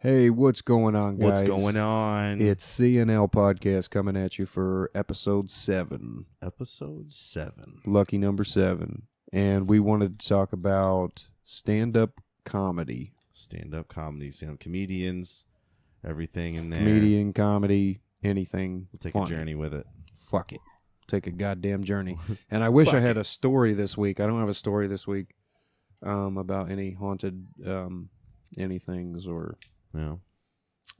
Hey, what's going on, guys? What's going on? It's CandL Podcast coming at you for episode 7. Episode 7. Lucky number 7. And we wanted to talk about stand-up comedy. Stand-up comedy, stand-up comedians, everything in there. Comedian, comedy, anything. We'll take funny. a journey with it. Fuck it. Take a goddamn journey. And I wish I had a story this week. I don't have a story this week about any haunted anythings or... Yeah.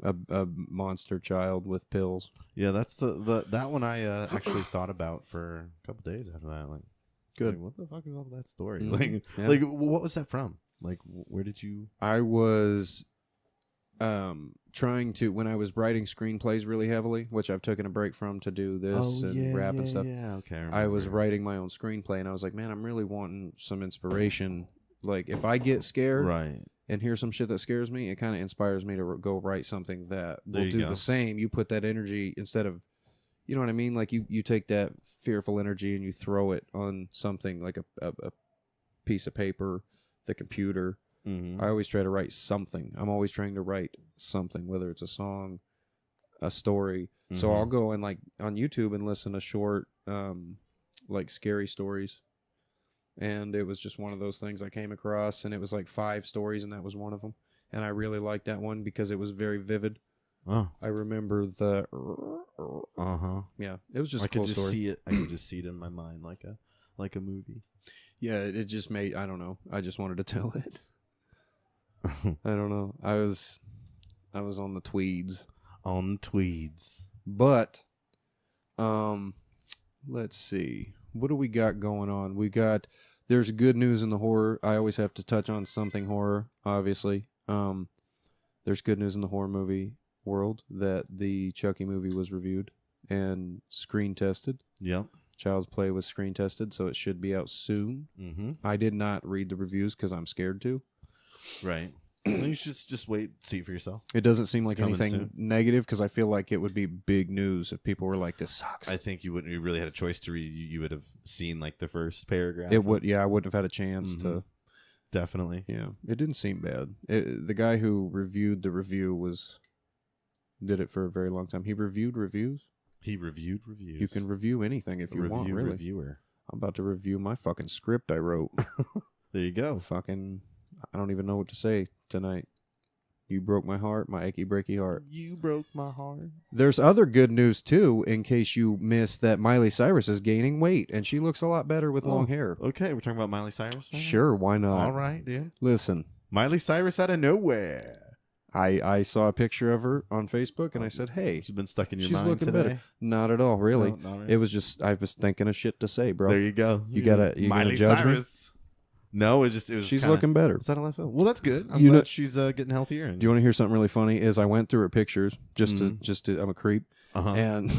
A monster child with pills. Yeah, that's that one I actually thought about for a couple days after that. Like, good. What the fuck is all that story? Mm-hmm. Like, what was that from? Like, where did you? I was trying to, when I was writing screenplays really heavily, which I've taken a break from to do this rap and stuff. Yeah, okay. I was writing my own screenplay, and I was like, man, I'm really wanting some inspiration. Like, if I get scared, right, and hear some shit that scares me, it kind of inspires me to go write something that will do the same. You put that energy instead of, you know what I mean? Like you take that fearful energy and you throw it on something like a piece of paper, the computer. Mm-hmm. I always try to write something. I'm always trying to write something, whether it's a song, a story. Mm-hmm. So I'll go and like on YouTube and listen to short, like scary stories. And it was just one of those things I came across, and it was like 5 stories, and that was one of them. And I really liked that one because it was very vivid. Oh. I remember the... Yeah, it was just a cool story. See it. I could just see it in my mind like a movie. Yeah, it just made... I don't know. I just wanted to tell it. I don't know. I was on the tweeds. On the tweeds. But, let's see. What do we got going on? There's good news in the horror. I always have to touch on something horror, obviously. There's good news in the horror movie world that the Chucky movie was reviewed and screen tested. Yep. Child's Play was screen tested, so it should be out soon. Mm-hmm. I did not read the reviews because I'm scared to. Right. You should just wait, see for yourself. It doesn't seem like anything negative because I feel like it would be big news if people were like, "This sucks." I think you really had a choice to read. You would have seen like the first paragraph. It would, yeah. I wouldn't have had a chance to. Definitely. Yeah, it didn't seem bad. The guy who reviewed the review did it for a very long time. He reviewed reviews. He reviewed reviews. You can review anything if you want, really. Reviewer. I'm about to review my fucking script I wrote. There you go. I don't even know what to say tonight. You broke my heart, my achy breaky heart. You broke my heart. There's other good news too, in case you missed that Miley Cyrus is gaining weight, and she looks a lot better with long hair. Okay, we're talking about Miley Cyrus now? Sure, why not? All right, dude. Listen. Miley Cyrus out of nowhere. I saw a picture of her on Facebook, and I said, hey. She's been stuck in your mind She's looking today. Better. Not at all, really. No, not really. It was just, I was thinking of shit to say, bro. There you go. You got Miley judge Cyrus. Me? No, it was she's looking better. Is that a left field? Well, that's good. I'm glad she's getting healthier. Do you want to hear something really funny? Is I went through her pictures just to I'm a creep, and,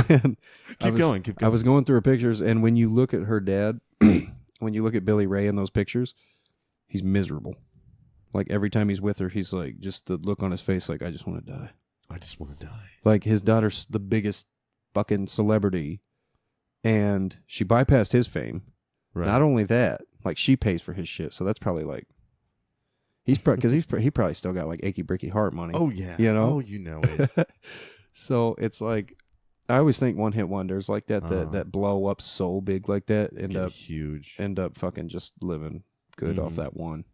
and keep going. I was going through her pictures, and when you look at her dad, when you look at Billy Ray in those pictures, he's miserable. Like every time he's with her, he's like just the look on his face, like I just want to die. I just want to die. Like his daughter's the biggest fucking celebrity, and she bypassed his fame. Right. Not only that, like she pays for his shit, so that's probably like he probably still got like achy breaky heart money. Oh yeah, you know. Oh, you know it. So it's like I always think one hit wonders like that that blow up so big like that end up fucking just living good off that one.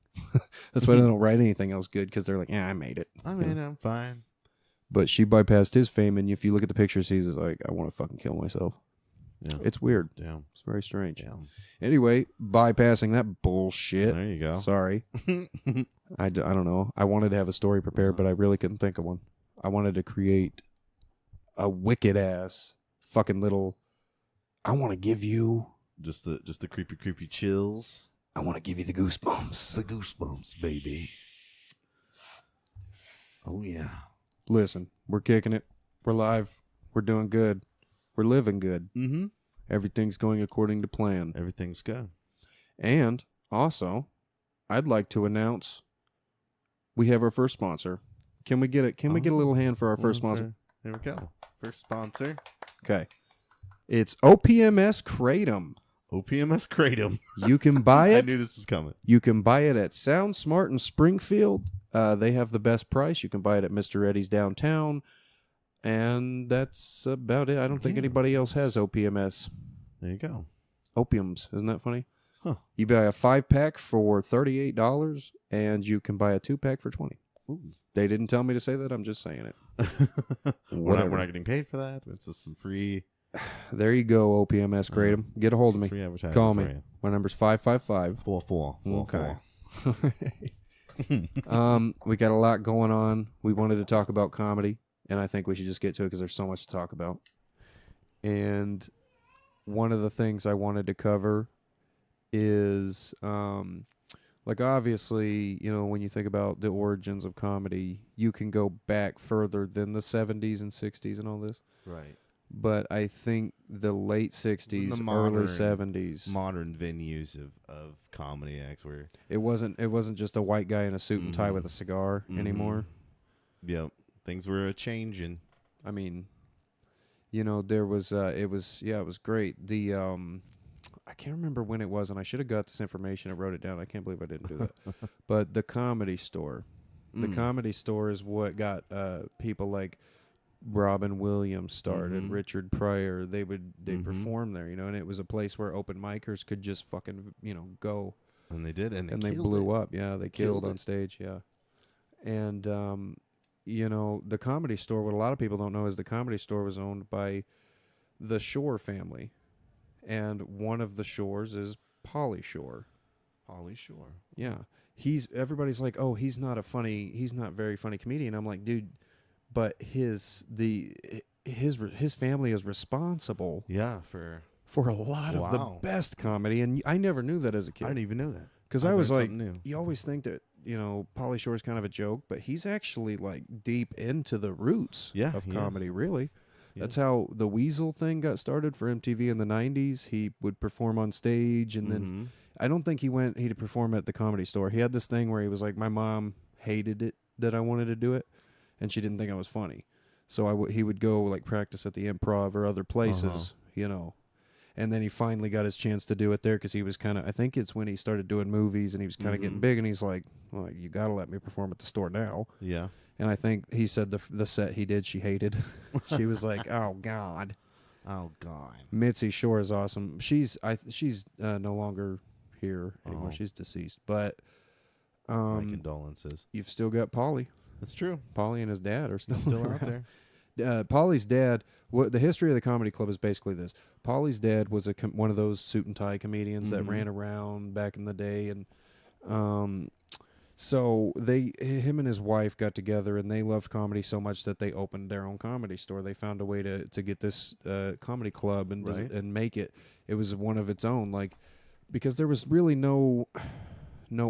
That's why they don't write anything else good because they're like, yeah, I made it. I'm fine. But she bypassed his fame, and if you look at the pictures, he's like, I want to fucking kill myself. Yeah. It's weird. Damn. It's very strange. Damn. Anyway, bypassing that bullshit. There you go. Sorry. I don't know. I wanted to have a story prepared, but I really couldn't think of one. I wanted to create a wicked-ass fucking little... I want to give you... Just the creepy chills. I want to give you the goosebumps. The goosebumps, baby. Oh, yeah. Listen, we're kicking it. We're live. We're doing good. We're living good. Mm-hmm. Everything's going according to plan. Everything's good. And also, I'd like to announce we have our first sponsor. Can we get it? Can we get a little hand for our first sponsor? There we go. First sponsor. Okay. It's OPMS Kratom. OPMS Kratom. You can buy it. I knew this was coming. You can buy it at Sound Smart in Springfield They have the best price. You can buy it at Mr. Eddie's downtown, and that's about it. I don't think Yeah. anybody else has OPMS. There you go. Opiums. Isn't that funny? Huh. You buy a 5-pack for $38, and you can buy a 2-pack for $20. Ooh. They didn't tell me to say that. I'm just saying it. we're not getting paid for that. It's just some free. There you go, OPMS Kratom. Get a hold of me. Free advertising. Call for me. You. My number's 555 44. Okay. We got a lot going on. We wanted to talk about comedy, and I think we should just get to it because there's so much to talk about. And one of the things I wanted to cover is, like, obviously, you know, when you think about the origins of comedy, you can go back further than the 70s and 60s and all this. Right. But I think the late 60s, early 70s, modern venues of comedy acts where it wasn't just a white guy in a suit and tie with a cigar anymore. Yep, things were changing. I mean, you know, there was it was great. The I can't remember when it was, and I should have got this information. I wrote it down. I can't believe I didn't do that. But the Comedy Store, the Comedy Store is what got people like Robin Williams started, Richard Pryor. They perform there, you know, and it was a place where open micers could just fucking, you know, go. And they did, and they blew up. Yeah, they killed on stage. Yeah, and you know, the Comedy Store. What a lot of people don't know is the Comedy Store was owned by the Shore family, and one of the Shores is Pauly Shore. Pauly Shore. Yeah, everybody's like, oh, he's not very funny comedian. I'm like, dude. But his family is responsible. Yeah, for a lot of the best comedy, and I never knew that as a kid. I didn't even know that because I was like, you always think that, you know, Pauly Shore is kind of a joke, but he's actually like deep into the roots of comedy. Really, that's how the Weasel thing got started for MTV in the '90s. He would perform on stage, and then I don't think he'd perform at the Comedy Store. He had this thing where he was like, my mom hated it that I wanted to do it. And she didn't think I was funny. So he would go like practice at the Improv or other places, you know. And then he finally got his chance to do it there because he was kind of, I think it's when he started doing movies and he was kind of getting big. And he's like, well, you got to let me perform at the store now. Yeah. And I think he said the set he did, she hated. She was like, oh, God. Oh, God. Mitzi Shore is awesome. She's no longer here anymore. She's deceased. But my condolences. You've still got Pauly. That's true. Pauly and his dad are still out there. Pauly's dad. The history of the comedy club is basically this: Pauly's dad was one of those suit and tie comedians that ran around back in the day, and so him and his wife got together, and they loved comedy so much that they opened their own comedy store. They found a way to get this comedy club and make it. It was one of its own, like, because there was really no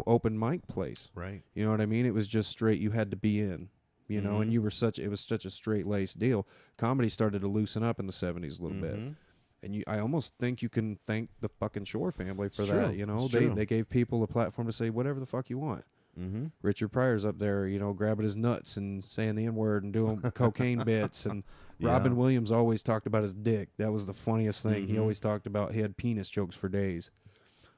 open mic place. Right. You know what I mean? It was just straight. You had to be in, you know, and it was such a straight laced deal. Comedy started to loosen up in the 70s a little bit. And I almost think you can thank the fucking Shore family for that. You know, they gave people a platform to say whatever the fuck you want. Richard Pryor's up there, you know, grabbing his nuts and saying the N-word and doing cocaine bits. And Robin Williams always talked about his dick. That was the funniest thing. He always talked about, he had penis jokes for days.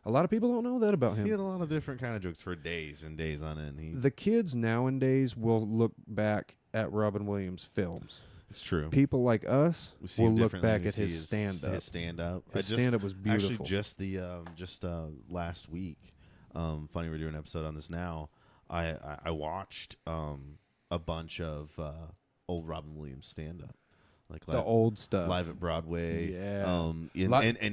A lot of people don't know that about him. He had a lot of different kind of jokes for days and days on end. The kids nowadays will look back at Robin Williams' films. It's true. People like us will look back at his stand-up. His stand-up. His stand-up was beautiful. Actually, just last week, funny we're doing an episode on this now, I watched a bunch of old Robin Williams stand-up. Like the old stuff, live at Broadway, an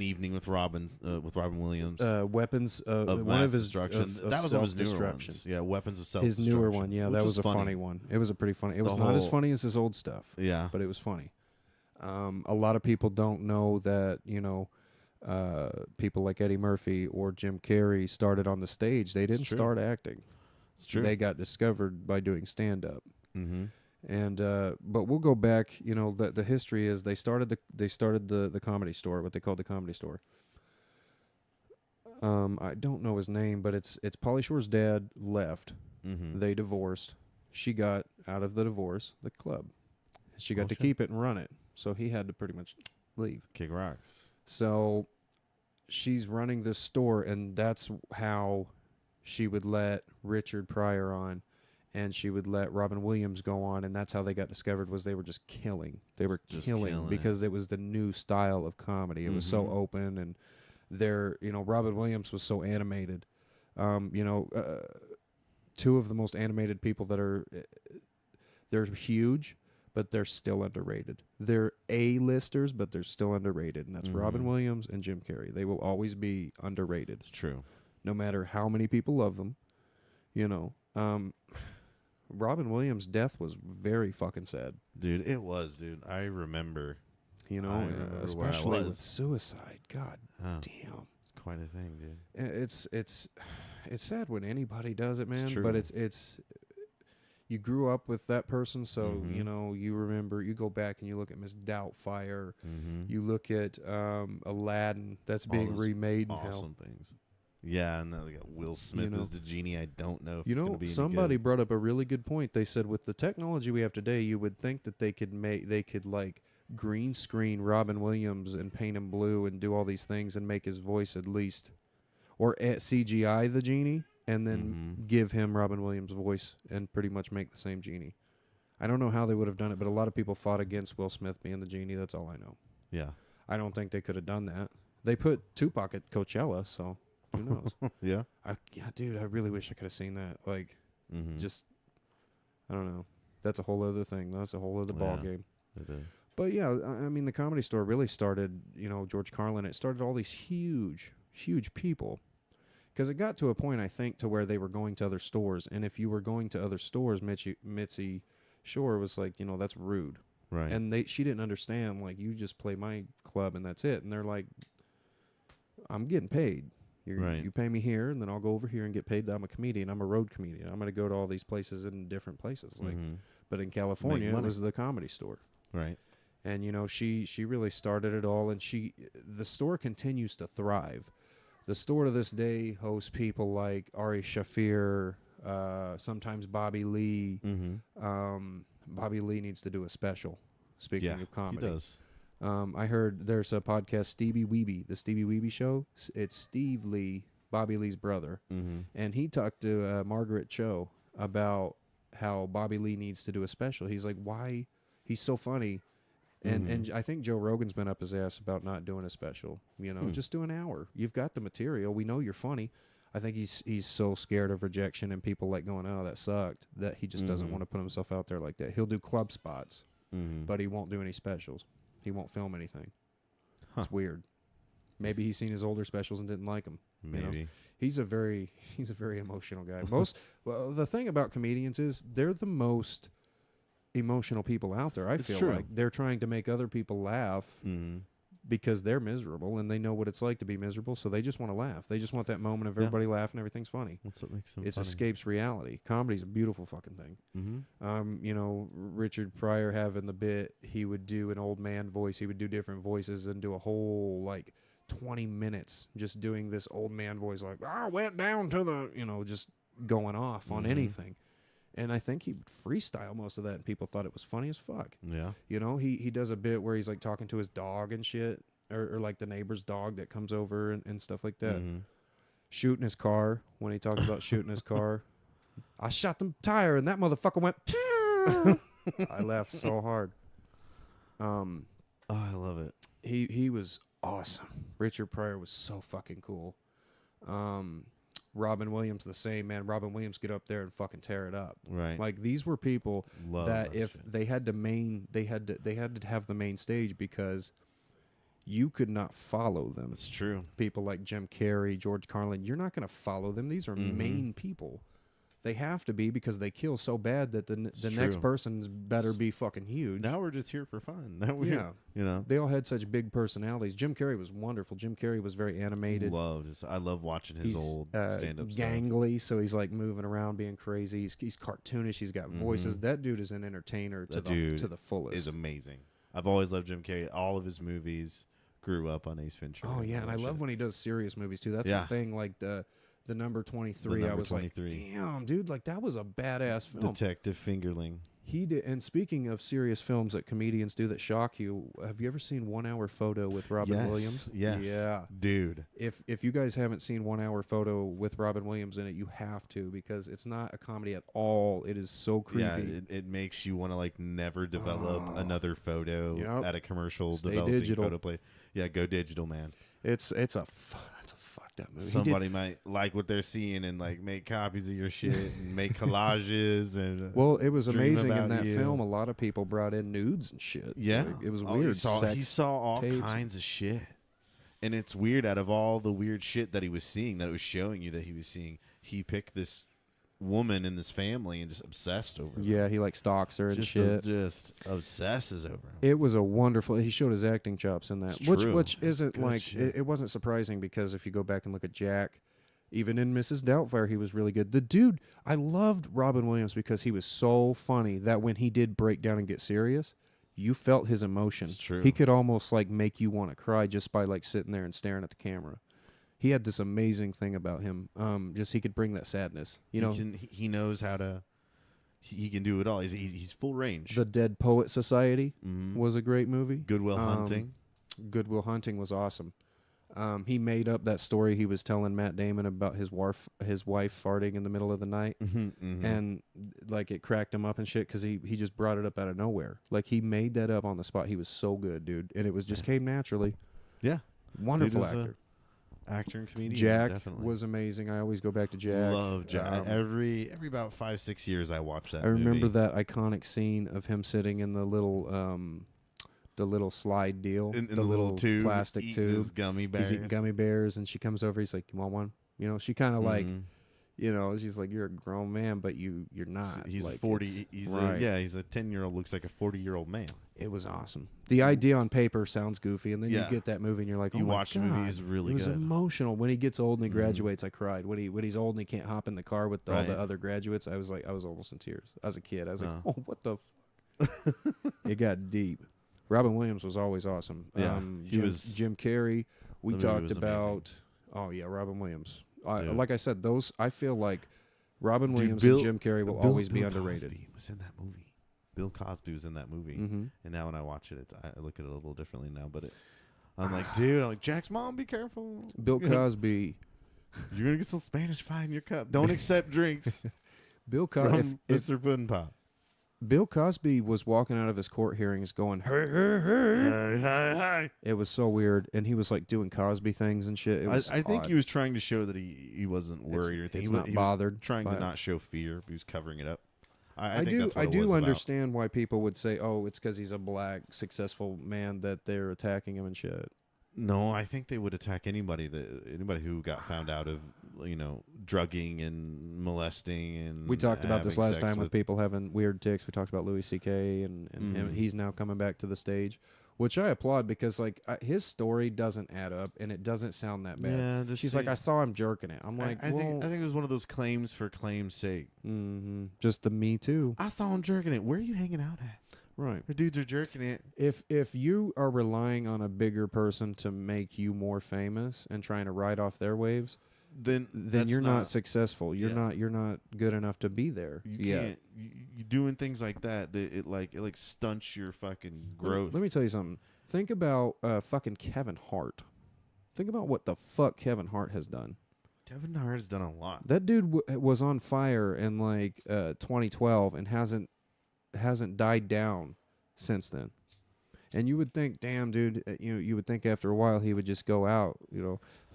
evening with Robin Williams, weapons of one of his destruction. That was one of his newer ones. Yeah, weapons of self-destruction. His newer one, that was a funny one. It was a pretty funny. It was not as funny as his old stuff. Yeah, but it was funny. A lot of people don't know that, you know, people like Eddie Murphy or Jim Carrey started on the stage. They didn't start acting. It's true. They got discovered by doing stand-up. And but we'll go back. You know, the history is they started the Comedy Store, what they called the Comedy Store. I don't know his name, but it's Pauly Shore's dad left. They divorced. She got out of the divorce the club. She got to keep it and run it, so he had to pretty much leave. Kick rocks. So she's running this store, and that's how she would let Richard Pryor on. and she would let Robin Williams go on, and that's how they got discovered. Was they were just killing. They were Just killing killing because it was the new style of comedy. It was so open, and Robin Williams was so animated. Two of the most animated people that are they're huge, but they're still underrated. They're A-listers, but they're still underrated, and that's Robin Williams and Jim Carrey. They will always be underrated. It's true. No matter how many people love them, Robin Williams' death was very fucking sad. Dude, it was, dude. I remember. Especially with suicide. God damn. It's quite a thing, dude. It's sad when anybody does it, man. It's true. But it's you grew up with that person, so you remember. You go back and you look at Miss Doubtfire. You look at Aladdin that's being remade. Awesome things. Yeah, and then they got Will Smith as the genie. I don't know if it's going to be somebody brought up a really good point. They said with the technology we have today, you would think that they could like green screen Robin Williams and paint him blue and do all these things and make his voice at least, or CGI the genie and then give him Robin Williams' voice and pretty much make the same genie. I don't know how they would have done it, but a lot of people fought against Will Smith being the genie. That's all I know. Yeah. I don't think they could have done that. They put Tupac at Coachella, so who knows? Yeah. Dude, I really wish I could have seen that. Like, just, I don't know. That's a whole other thing. That's a whole other ball game. It is. But yeah, I mean, the Comedy Store really started, George Carlin. It started all these huge, huge people. Because it got to a point, I think, to where they were going to other stores. And if you were going to other stores, Mitzi Shore was like, that's rude. Right. And she didn't understand, like, you just play my club and that's it. And they're like, I'm getting paid. You pay me here, and then I'll go over here and get paid. I'm a comedian. I'm a road comedian. I'm going to go to all these places in different places. Like, but in California, it was the Comedy Store. Right. And, she really started it all. And the store continues to thrive. The store to this day hosts people like Ari Shaffir, sometimes Bobby Lee. Bobby Lee needs to do a special, speaking of comedy. He does. I heard there's a podcast, Stevie Weeby, the Stevie Weeby Show. It's Steve Lee, Bobby Lee's brother. And he talked to Margaret Cho about how Bobby Lee needs to do a special. He's like, why? He's so funny. And I think Joe Rogan's been up his ass about not doing a special. Just do an hour. You've got the material. We know you're funny. I think he's so scared of rejection and people like going, oh, that sucked, that he just doesn't want to put himself out there like that. He'll do club spots, but he won't do any specials. He won't film anything. It's weird. Maybe he's seen his older specials and didn't like them. Maybe. He's a very emotional guy. The thing about comedians is they're the most emotional people out there. I feel like they're trying to make other people laugh because they're miserable and they know what it's like to be miserable, so they just want to laugh. They just want that moment of everybody laughing, everything's funny. That's what makes them It funny. escapes reality. Comedy's a beautiful fucking thing. Richard Pryor having the bit, he would do an old man voice, he would do different voices and do a whole 20 minutes just doing this old man voice, like, I went down to the, just going off on anything. And I think he would freestyle most of that, and people thought it was funny as fuck. Yeah. He does a bit where he's like talking to his dog and shit, or like the neighbor's dog that comes over and stuff like that. Shooting his car, when he talks about shooting his car. I shot the tire, and that motherfucker went, pew! I laughed so hard. Oh, I love it. He was awesome. Richard Pryor was so fucking cool. Robin Williams the same, man. Robin Williams get up there and fucking tear it up. Right. Like, these were people that if shit. they had to have the main stage because you could not follow them. That's true. People like Jim Carrey, George Carlin, you're not going to follow them. These are main people. They have to be because they kill so bad that the next person's better be fucking huge. Now we're just here for fun. They all had such big personalities. Jim Carrey was wonderful. Jim Carrey was very animated. I love watching his old stand-up stuff. Gangly, so he's like moving around, being crazy. He's cartoonish. He's got voices. That dude is an entertainer to the fullest. Is amazing. I've always loved Jim Carrey. All of his movies grew up on Ace Ventura. Oh yeah, and I love when he does serious movies too. That's the thing. Like the number 23, I was 23. Like, damn, dude, like that was a badass film. Detective Fingerling. He did. And speaking of serious films that comedians do that shock you, have you ever seen 1 Hour Photo with Robin Williams? Yes. Yeah. Dude. If you guys haven't seen 1 Hour Photo with Robin Williams in it, you have to, because it's not a comedy at all. It is so creepy. Yeah, it makes you want to like never develop another photo at a commercial. Stay developing digital. Photo play. Yeah, go digital, man. It's a fucked up movie. Somebody might like what they're seeing and like make copies of your shit and make collages and well, it was dream amazing in about that you. film. A lot of people brought in nudes and shit. Yeah, Like, it was Oh, weird. he saw all tapes. kinds of shit, and it's weird. Out of all the weird shit that he was seeing, that it was showing you that he was seeing, he picked this woman in this family and just obsessed over her. Yeah, he like stalks her and shit. Just obsesses over him. It was a wonderful. He showed his acting chops in that, It's which true. isn't Good like shit. it wasn't surprising, because if you go back and look at Jack, even in Mrs. Doubtfire, he was really good. The dude, I loved Robin Williams because he was so funny that when he did break down and get serious, you felt his emotion. It's true. He could almost like make you want to cry just by like sitting there and staring at the camera. He had this amazing thing about him. Just he could bring that sadness. You know, He knows how to. He can do it all. He's full range. The Dead Poet Society was a great movie. Goodwill Hunting. Goodwill Hunting was awesome. He made up that story he was telling Matt Damon about his wife farting in the middle of the night, and like it cracked him up and shit because he just brought it up out of nowhere. Like he made that up on the spot. He was so good, dude, and it was just came naturally. Yeah, wonderful Dude is actor. Actor and comedian. Jack definitely. was amazing. I always go back to Jack. Love Jack. Every about 5-6 years, I watch that. I remember movie. that iconic scene of him sitting in the little slide deal, in the the little tube, plastic eating tube. his gummy bears. He's eating gummy bears, and she comes over. He's like, "You want one?" You know, she kind of like, Mhm. you know, she's like, "You're a grown man, but you're not." He's like, 40. He's right. he's a 10-year-old. Looks like a 40-year-old man. It was awesome. The idea on paper sounds goofy, and then you Yeah. get that movie, and you're like, "Oh You my watch God, the movie, it's really it was good. emotional." When he gets old and he Mhm. graduates, I cried. When he's old and he can't hop in the car with all Right. the other graduates, I was almost in tears. As a kid, I was like, Uh. "Oh, what the." It got deep. Robin Williams was always awesome. Yeah, he was. Jim Carrey. We the movie talked was about. Oh yeah, Robin Williams. Dude. Like I said, those I feel like Robin Dude, Williams Bill- and Jim Carrey will Bill- always be Bill underrated. Cosby was in that movie. Bill Cosby was in that movie, Mm-hmm. and now when I watch it, I look at it a little differently now. But I'm like, dude, I'm like, Jack's mom, be careful. Bill Cosby. You're gonna get some Spanish fly in your cup. Don't accept drinks Bill from Cosby. Mr. Puddin' Pop. Bill Cosby was walking out of his court hearings going, "Hey, hey, hey." Hey. It was so weird, and he was like doing Cosby things and shit. It was I think odd. he was trying to show that he wasn't worried or anything. It's He not was bothered. trying by to it. not show fear. He was covering it up. I I think do. that's what I it do was about. understand why people would say, "Oh, it's because he's a black, successful man that they're attacking him and shit." No, I think they would attack anybody who got found out of drugging and molesting and. We talked about this having last sex time with people having weird tics. We talked about Louis C.K. and him. Mhm. He's now coming back to the stage, which I applaud because like his story doesn't add up and it doesn't sound that bad. Yeah, just She's like, "I saw him jerking it." I'm like, I well, think it was one of those claims for claim's sake. just the Me Too, I saw him jerking it. Where are you hanging out at? right? The dudes are jerking it. If you are relying on a bigger person to make you more famous and trying to ride off their waves, Then that's you're not successful. You're yeah. you're not good enough to be there. You can't. You doing things like that. It stunts your fucking growth. Let me tell you something. Think about fucking Kevin Hart. Think about what the fuck Kevin Hart has done. Kevin Hart has done a lot. That dude was on fire in like 2012 and hasn't died down since then. And you would think, damn, dude, you would think after a while he would just go out.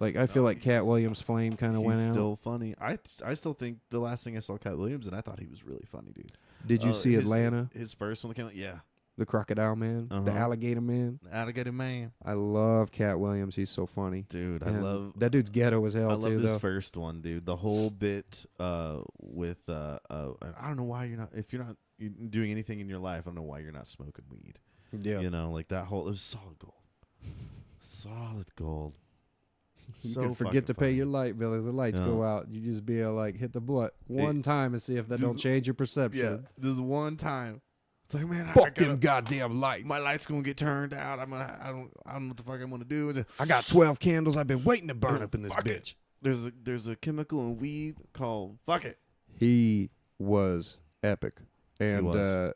Like I feel like Cat Williams' flame kind of went He's out. still funny. I still think the last thing I saw Cat Williams and I thought he was really funny, dude. Did you see Atlanta? His first one that came out, yeah. The Crocodile Man, the Uh-huh. Alligator Man. Alligator Man, I love Cat Williams. He's so funny. dude. And that dude's ghetto as hell I love too. this Though. first one, dude. The whole bit with I don't know why you're not doing anything in your life. I don't know why you're not smoking weed. Yeah, Like that whole, it was solid gold. Solid gold. you So can forget fucking to pay funny. your light bill. If the lights Yeah. go out, you just be like, hit the blunt one time and see if that don't just- change your perception. Yeah, there's one time. It's like, man, I Fucking gotta, goddamn lights. my light's gonna get turned out. I don't know what the fuck I'm gonna do. I got 12 candles. I've been waiting to burn up in this Fuck it. bitch. There's a chemical in weed called fuck it. He was epic. And was.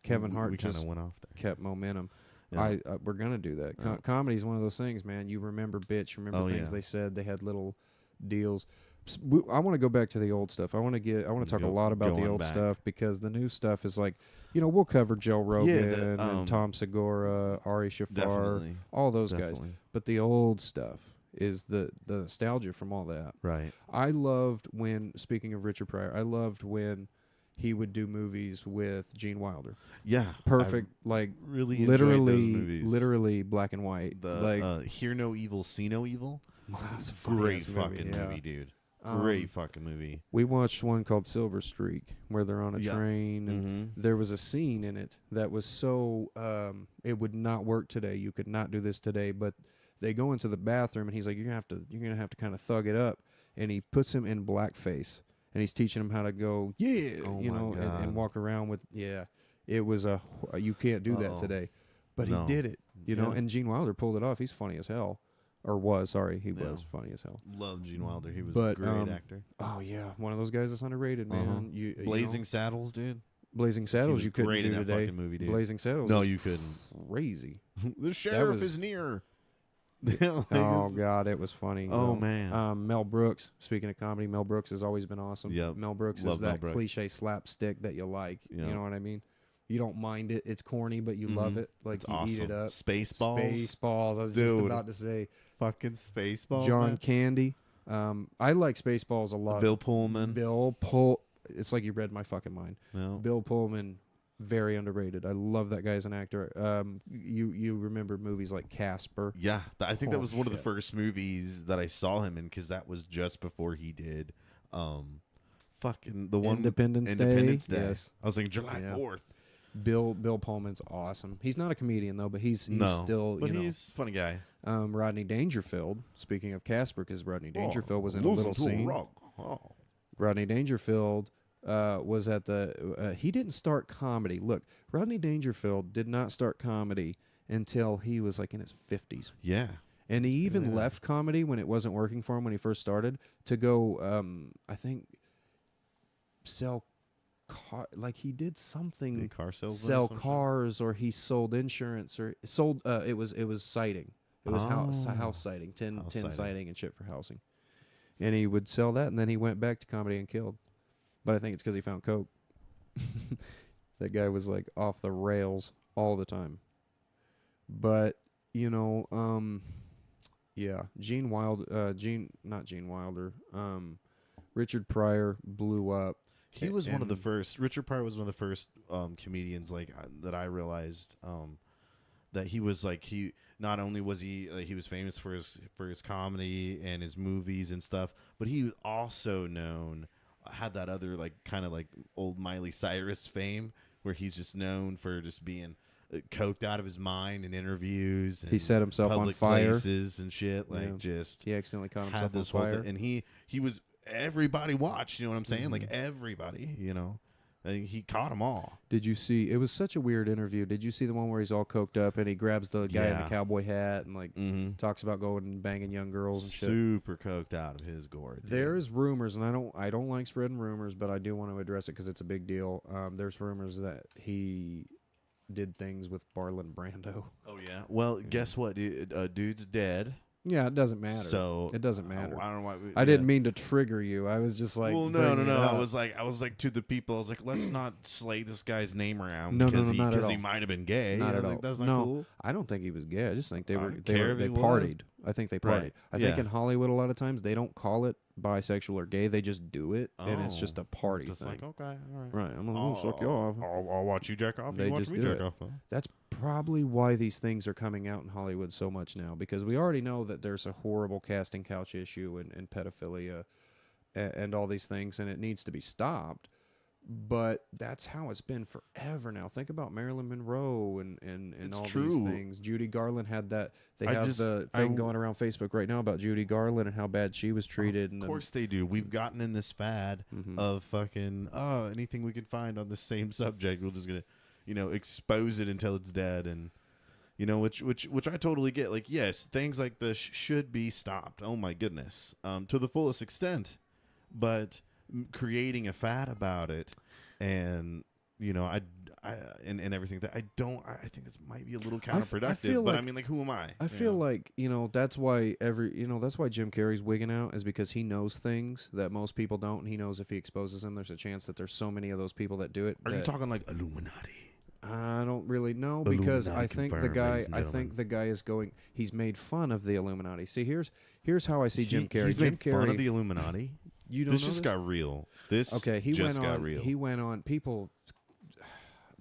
Kevin Hart we kind just of went off there. kept momentum. Yeah. We're gonna do that. Yeah. Comedy is one of those things, man. You remember bits, you remember things yeah. they said. They had little deals. I want to go back to the old stuff. I want to talk a lot about the old stuff because the new stuff is like, we'll cover Joe Rogan and Tom Segura, Ari Shaffar, all those guys. But the old stuff is the nostalgia from all that. Right. I loved when, speaking of Richard Pryor, I loved when he would do movies with Gene Wilder. Yeah. Perfect, like really literally black and white. The like Hear No Evil, See No Evil. That's a great fucking movie, dude. Great fucking movie. We watched one called Silver Streak where they're on a train and there was a scene in it that was so it would not work today. You could not do this today, but they go into the bathroom and he's like, you're gonna have to kind of thug it up, and he puts him in blackface and he's teaching him how to go and walk around with it was you can't do that today, but he did it, and Gene Wilder pulled it off. He's funny as hell. Or was, sorry, he was funny as hell. Love Gene Wilder. He was a great actor. Oh, yeah. One of those guys that's underrated, man. Blazing Saddles, dude. Blazing Saddles, you couldn't do today. Fucking movie, dude. Blazing Saddles. No, you couldn't. Crazy. The sheriff is near. Oh, God, it was funny. Oh, man. Mel Brooks, speaking of comedy, Mel Brooks has always been awesome. Yep. Mel Brooks is that cliche slapstick that you like. Yep. You know what I mean? You don't mind it. It's corny, but you love it. Like, it's you awesome. eat it up. Spaceballs. Spaceballs. I was just about to say. Fucking Spaceballs. John Candy. I like Spaceballs a lot. Bill Pullman. It's like you read my fucking mind. No. Bill Pullman, very underrated. I love that guy as an actor. You remember movies like Casper? Yeah, I think that was one of the first movies that I saw him in because that was just before he did fucking the one Independence Day. Yes. I was like July 4th. Bill Pullman's awesome. He's not a comedian though, but he's still he's a funny guy. Rodney Dangerfield. Speaking of Casper, because Rodney Dangerfield was in a little scene. Rodney Dangerfield was at the. He didn't start comedy. Look, Rodney Dangerfield did not start comedy until he was like in his 50s. Yeah. And he even left comedy when it wasn't working for him when he first started to go. I think sell. Like he did something, sell cars, or he sold insurance, or sold. It was siding. It was house siding, tin siding and shit for housing. And he would sell that, and then he went back to comedy and killed. But I think it's because he found coke. That guy was like off the rails all the time. But Gene Wilder, not Gene Wilder. Richard Pryor blew up. He was one of the first. Richard Pryor was one of the first comedians that I realized that he was like he not only was he was famous for his comedy and his movies and stuff, but he was also had that other like kind of like old Miley Cyrus fame where he's just known for just being coked out of his mind in interviews. And he set himself on fire, places and shit. Like just he accidentally caught himself on fire, and he was. Everybody watched, you know what I'm saying? Like everybody, he caught them all. Did you see? It was such a weird interview. Did you see the one where he's all coked up and he grabs the guy in the cowboy hat and like talks about going and banging young girls and shit? Super coked out of his gourd. There's rumors, and I don't like spreading rumors, but I do want to address it because it's a big deal. There's rumors that he did things with Marlon Brando. Oh yeah. Well, guess what, dude? Dude's dead. Yeah, it doesn't matter. So it doesn't matter. I don't know why. I didn't mean to trigger you. I was just like, well, no. I was like to the people. I was like, let's not slay this guy's name around because he might have been gay. Not at all. That's not cool. I don't think he was gay. I just think they partied. I think they partied. Right. I think in Hollywood a lot of times they don't call it bisexual or gay. They just do it, and it's just a party thing. Like, okay, all right. Right. I'm gonna suck you off. I'll watch you jack off. They you just watch me do jack it. off. Huh? That's probably why these things are coming out in Hollywood so much now, because we already know that there's a horrible casting couch issue and pedophilia and all these things, and it needs to be stopped. But that's how it's been forever now. Think about Marilyn Monroe and all these things. Judy Garland had that. They have the thing going around Facebook right now about Judy Garland and how bad she was treated. Of course they do. We've gotten in this fad of fucking anything we can find on the same subject, we're just gonna expose it until it's dead, and which I totally get. Like, yes, things like this should be stopped. Oh my goodness, to the fullest extent, but creating a fad about it and and everything that I don't. I think this might be a little counterproductive. feel But like- I mean, like, who am I? I feel like, that's why that's why Jim Carrey's wigging out, is because he knows things that most people don't, and he knows if he exposes them, there's a chance that there's so many of those people that do it. Are you talking like Illuminati? I don't really know, because Illuminati I think confirmed, ladies and gentlemen. the guy is going. He's made fun of the Illuminati. See, here's how I see Jim Carrey. He's Jim made Carrey, fun of the Illuminati. You don't This know just got real. This okay. He just went got on. real. He went on.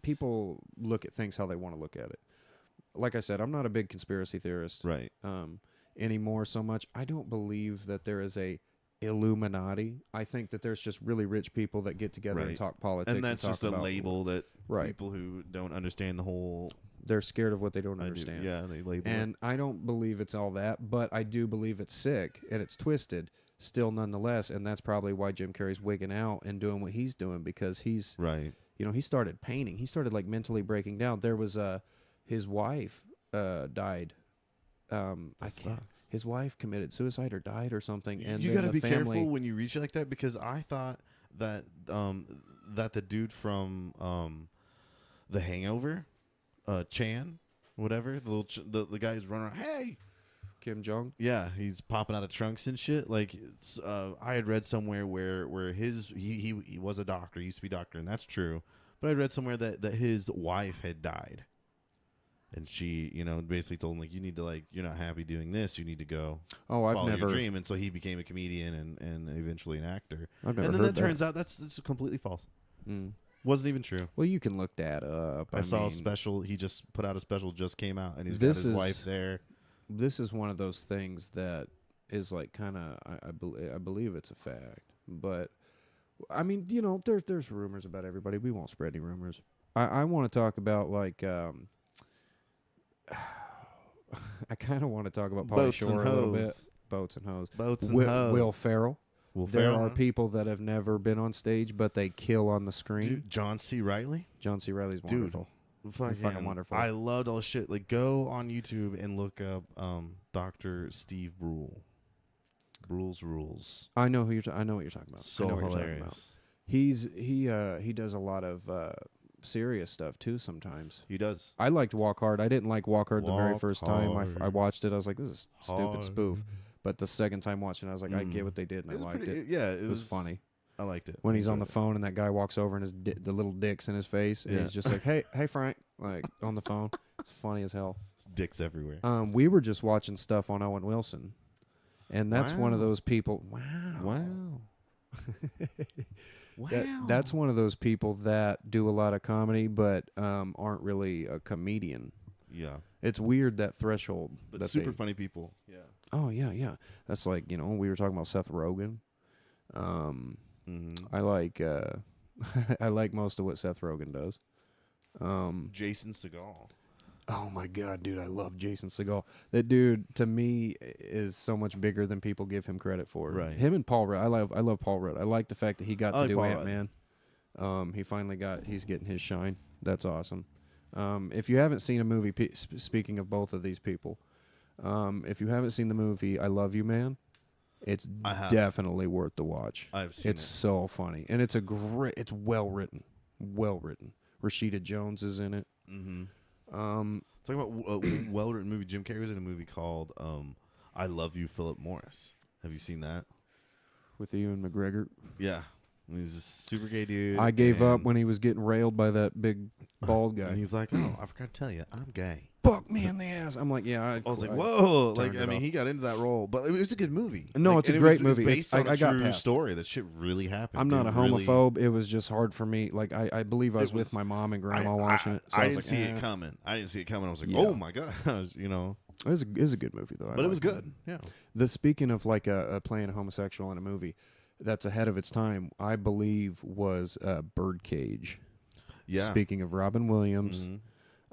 People look at things how they want to look at it. Like I said, I'm not a big conspiracy theorist, right. Anymore so much. I don't believe that there is a Illuminati. I think that there's just really rich people that get together and Right. talk politics. And that's talk just a about, label that Right. people who don't understand the whole. They're scared of what they don't I do- understand. Yeah, they label And I don't believe it's all that, but I do believe it's sick and it's twisted still nonetheless. And that's probably why Jim Carrey's wigging out and doing what he's doing, because he's, it. Right. he started painting. He started like mentally breaking down. There was his wife died. That sucks. His wife committed suicide or died or something. And You then got to the be family, careful when you reach it like that, because I thought that that the dude from The Hangover, Chan, whatever, the little the guy who's running around, hey, Kim Jong. yeah, he's popping out of trunks and shit. Like, it's, I had read somewhere where he was a doctor, he used to be a doctor, and that's true. But I read somewhere that his wife had died, and she, basically told him, like, you need to, like, you're not happy doing this, you need to go follow your dream. And so he became a comedian and eventually an actor. I've never And then heard it that. turns out that's completely false. Mm. Wasn't even true. Well, you can look that up. I saw a mean, special. He just put out a special, just came out, and he's got This his is- wife there. This is one of those things that is like kind of I believe it's a fact, but I mean, there's rumors about everybody. We won't spread any rumors. I want to talk about like I kind of want to talk about Pauly Boats and Shore a little bit. hoes. Boats and hoes. Boats and Will, hoes. Will Ferrell. Will There Ferrell, are huh? people that have never been on stage, but they kill on the screen. Dude, John C. Riley. John C. Riley's Dude, wonderful. Fucking wonderful. I loved all shit. Like, go on YouTube and look up Dr. Steve Brule. Brule's Rules. I know who I know what you're talking about. I So know what you're talking about. hilarious. He does a lot of serious stuff too sometimes. He does. I liked Walk Hard. I didn't like Walk Hard the very Walk first time I Hard. watched it. I was like, this is a stupid Hard. spoof. But the second time watching it, I was like, I get what they did, and I was liked pretty- it. Yeah, It was funny. I liked it. When he's on the Enjoyed it. phone and that guy walks over and the little dick's in his face, and Yeah. he's just like, hey Frank, like on the phone. It's funny as hell. Dicks everywhere. We were just watching stuff on Owen Wilson, and that's one of Wow. those people. Wow. Wow. That's one of those people that do a lot of comedy, but aren't really a comedian. Yeah. It's weird, that threshold. But that super they- funny people. Yeah. Oh yeah. That's like, we were talking about Seth Rogen. Mm-hmm. I like I like most of what Seth Rogen does. Jason Segel. Oh my god, dude, I love Jason Segel. That dude to me is so much bigger than people give him credit for. Right. Him and Paul Rudd. I love Paul Rudd. I like the fact that he got I to like do Paul Rudd. Ant-Man. He's getting his shine. That's awesome. If you haven't seen a movie, speaking of both of these people, if you haven't seen the movie I Love You Man, it's I have. definitely worth the watch. I've seen It's so funny, and it's it's well written. Rashida Jones is in it. Mm-hmm. Um, Talking about a well-written movie. Jim Carrey was in a movie called "I Love You, Philip Morris." Have you seen that? with Ewan McGregor. Yeah, he's a super gay dude. I gave up and- when he was getting railed by that big bald guy. and he's like, "Oh, I forgot to tell you, I'm gay." Fuck me in the ass. I'm like, yeah. I was like, "Whoa!" turned Like, it I mean, off. he got into that role, but it was a good movie. No, Like, it's a and great it was movie. based on I a got true past it. story. That shit really happened. I'm not a It really- homophobe. It was just hard for me. Like, I believe I was, It with was- my mom and grandma watching it. So I was didn't like, see it coming. I didn't see it coming. I was like, Yeah. "Oh my god!" You know. It was a good movie though. But it was liked good. Yeah. Speaking of like playing a homosexual in a movie that's ahead of its time, I believe was Birdcage. Yeah. Speaking of Robin Williams,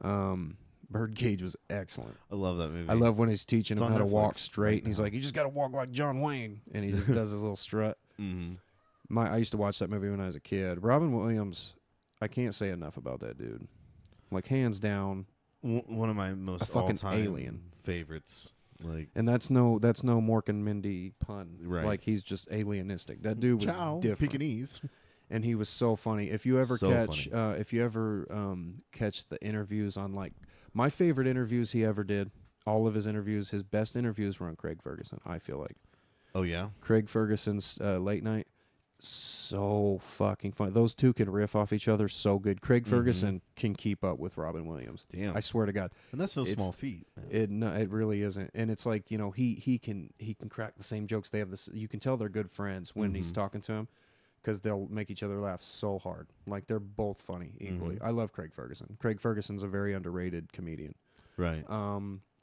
Mhm. Birdcage was excellent. I love that movie. I love when he's teaching It's him on how to walk Netflix straight, right and he's now. like, "You just got to walk like John Wayne," and he just does his little strut. Mm-hmm. I used to watch that movie when I was a kid. Robin Williams, I can't say enough about that dude. Like, hands down. One of my most fucking all-time alien. favorites. Like, And that's no Mork and Mindy pun. Right. Like, he's just alienistic. That dude was ciao, different. Pekingese. and he was so funny. If you ever So catch catch the interviews on, like, my favorite interviews he ever did, all of his interviews, his best interviews were on Craig Ferguson. I feel like Oh yeah. Craig Ferguson's late night, so fucking funny. Those two can riff off each other so good. Craig Ferguson can keep up with Robin Williams. Damn. I swear to God. And that's no It's- small feat. Man. It really isn't. And it's like, he can crack the same jokes. They have this. You can tell they're good friends when he's talking to him, because they'll make each other laugh so hard. Like, they're both funny equally. I love Craig Ferguson. Craig Ferguson's a very underrated comedian. Right.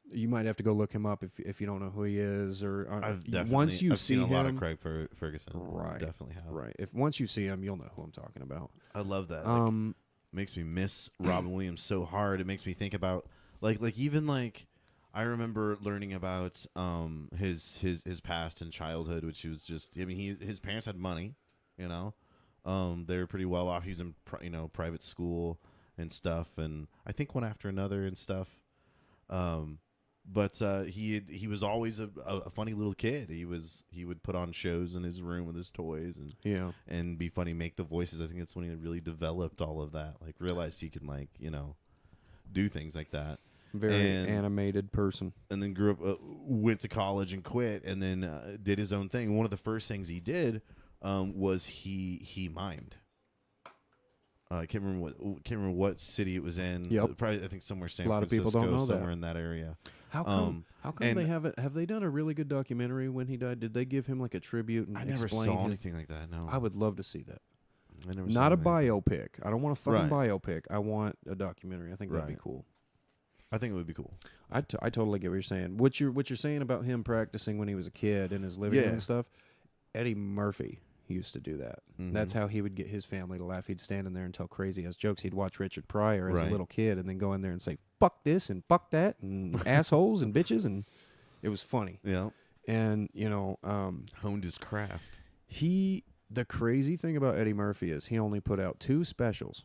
You might have to go look him up if you don't know who he is, or I've definitely once you I've see seen a him, lot of Craig Ferguson. Right. Definitely have. right? If once you see him, you'll know who I'm talking about. I love that. Like, makes me miss Robin Williams so hard. It makes me think about like even like I remember learning about his past and childhood, which was just, I mean, his parents had money, you know. They were pretty well off. He was in private school and stuff, and I think one after another and stuff. But he was always a funny little kid. He would put on shows in his room with his toys and be funny, make the voices. I think that's when he really developed all of that. Like, realized he can, like, do things like that. Very animated person. And then grew up, went to college and quit, and then did his own thing. One of the first things he did was he mimed. I can't remember what city it was in. Yep. Probably, I think somewhere San A lot of Francisco, people don't know somewhere that. in that area. How come and they haven't? Have they done a really good documentary when he died? Did they give him like a tribute and I never explain saw his, anything like that. No, I would love to see that. I never Not saw a anything. biopic. I don't want a fucking Right. biopic. I want a documentary. I think that'd be Right. cool. I think it would be cool. I totally get what you're saying. What you're saying about him practicing when he was a kid in his living room and stuff. Eddie Murphy used to do that. That's how he would get his family to laugh. He'd stand in there and tell crazy ass jokes. He'd watch Richard Pryor as a Right. little kid and then go in there and say "fuck this" and "fuck that" and assholes and bitches, and it was funny. Yeah, And honed his craft. the crazy thing about Eddie Murphy is he only put out 2 specials.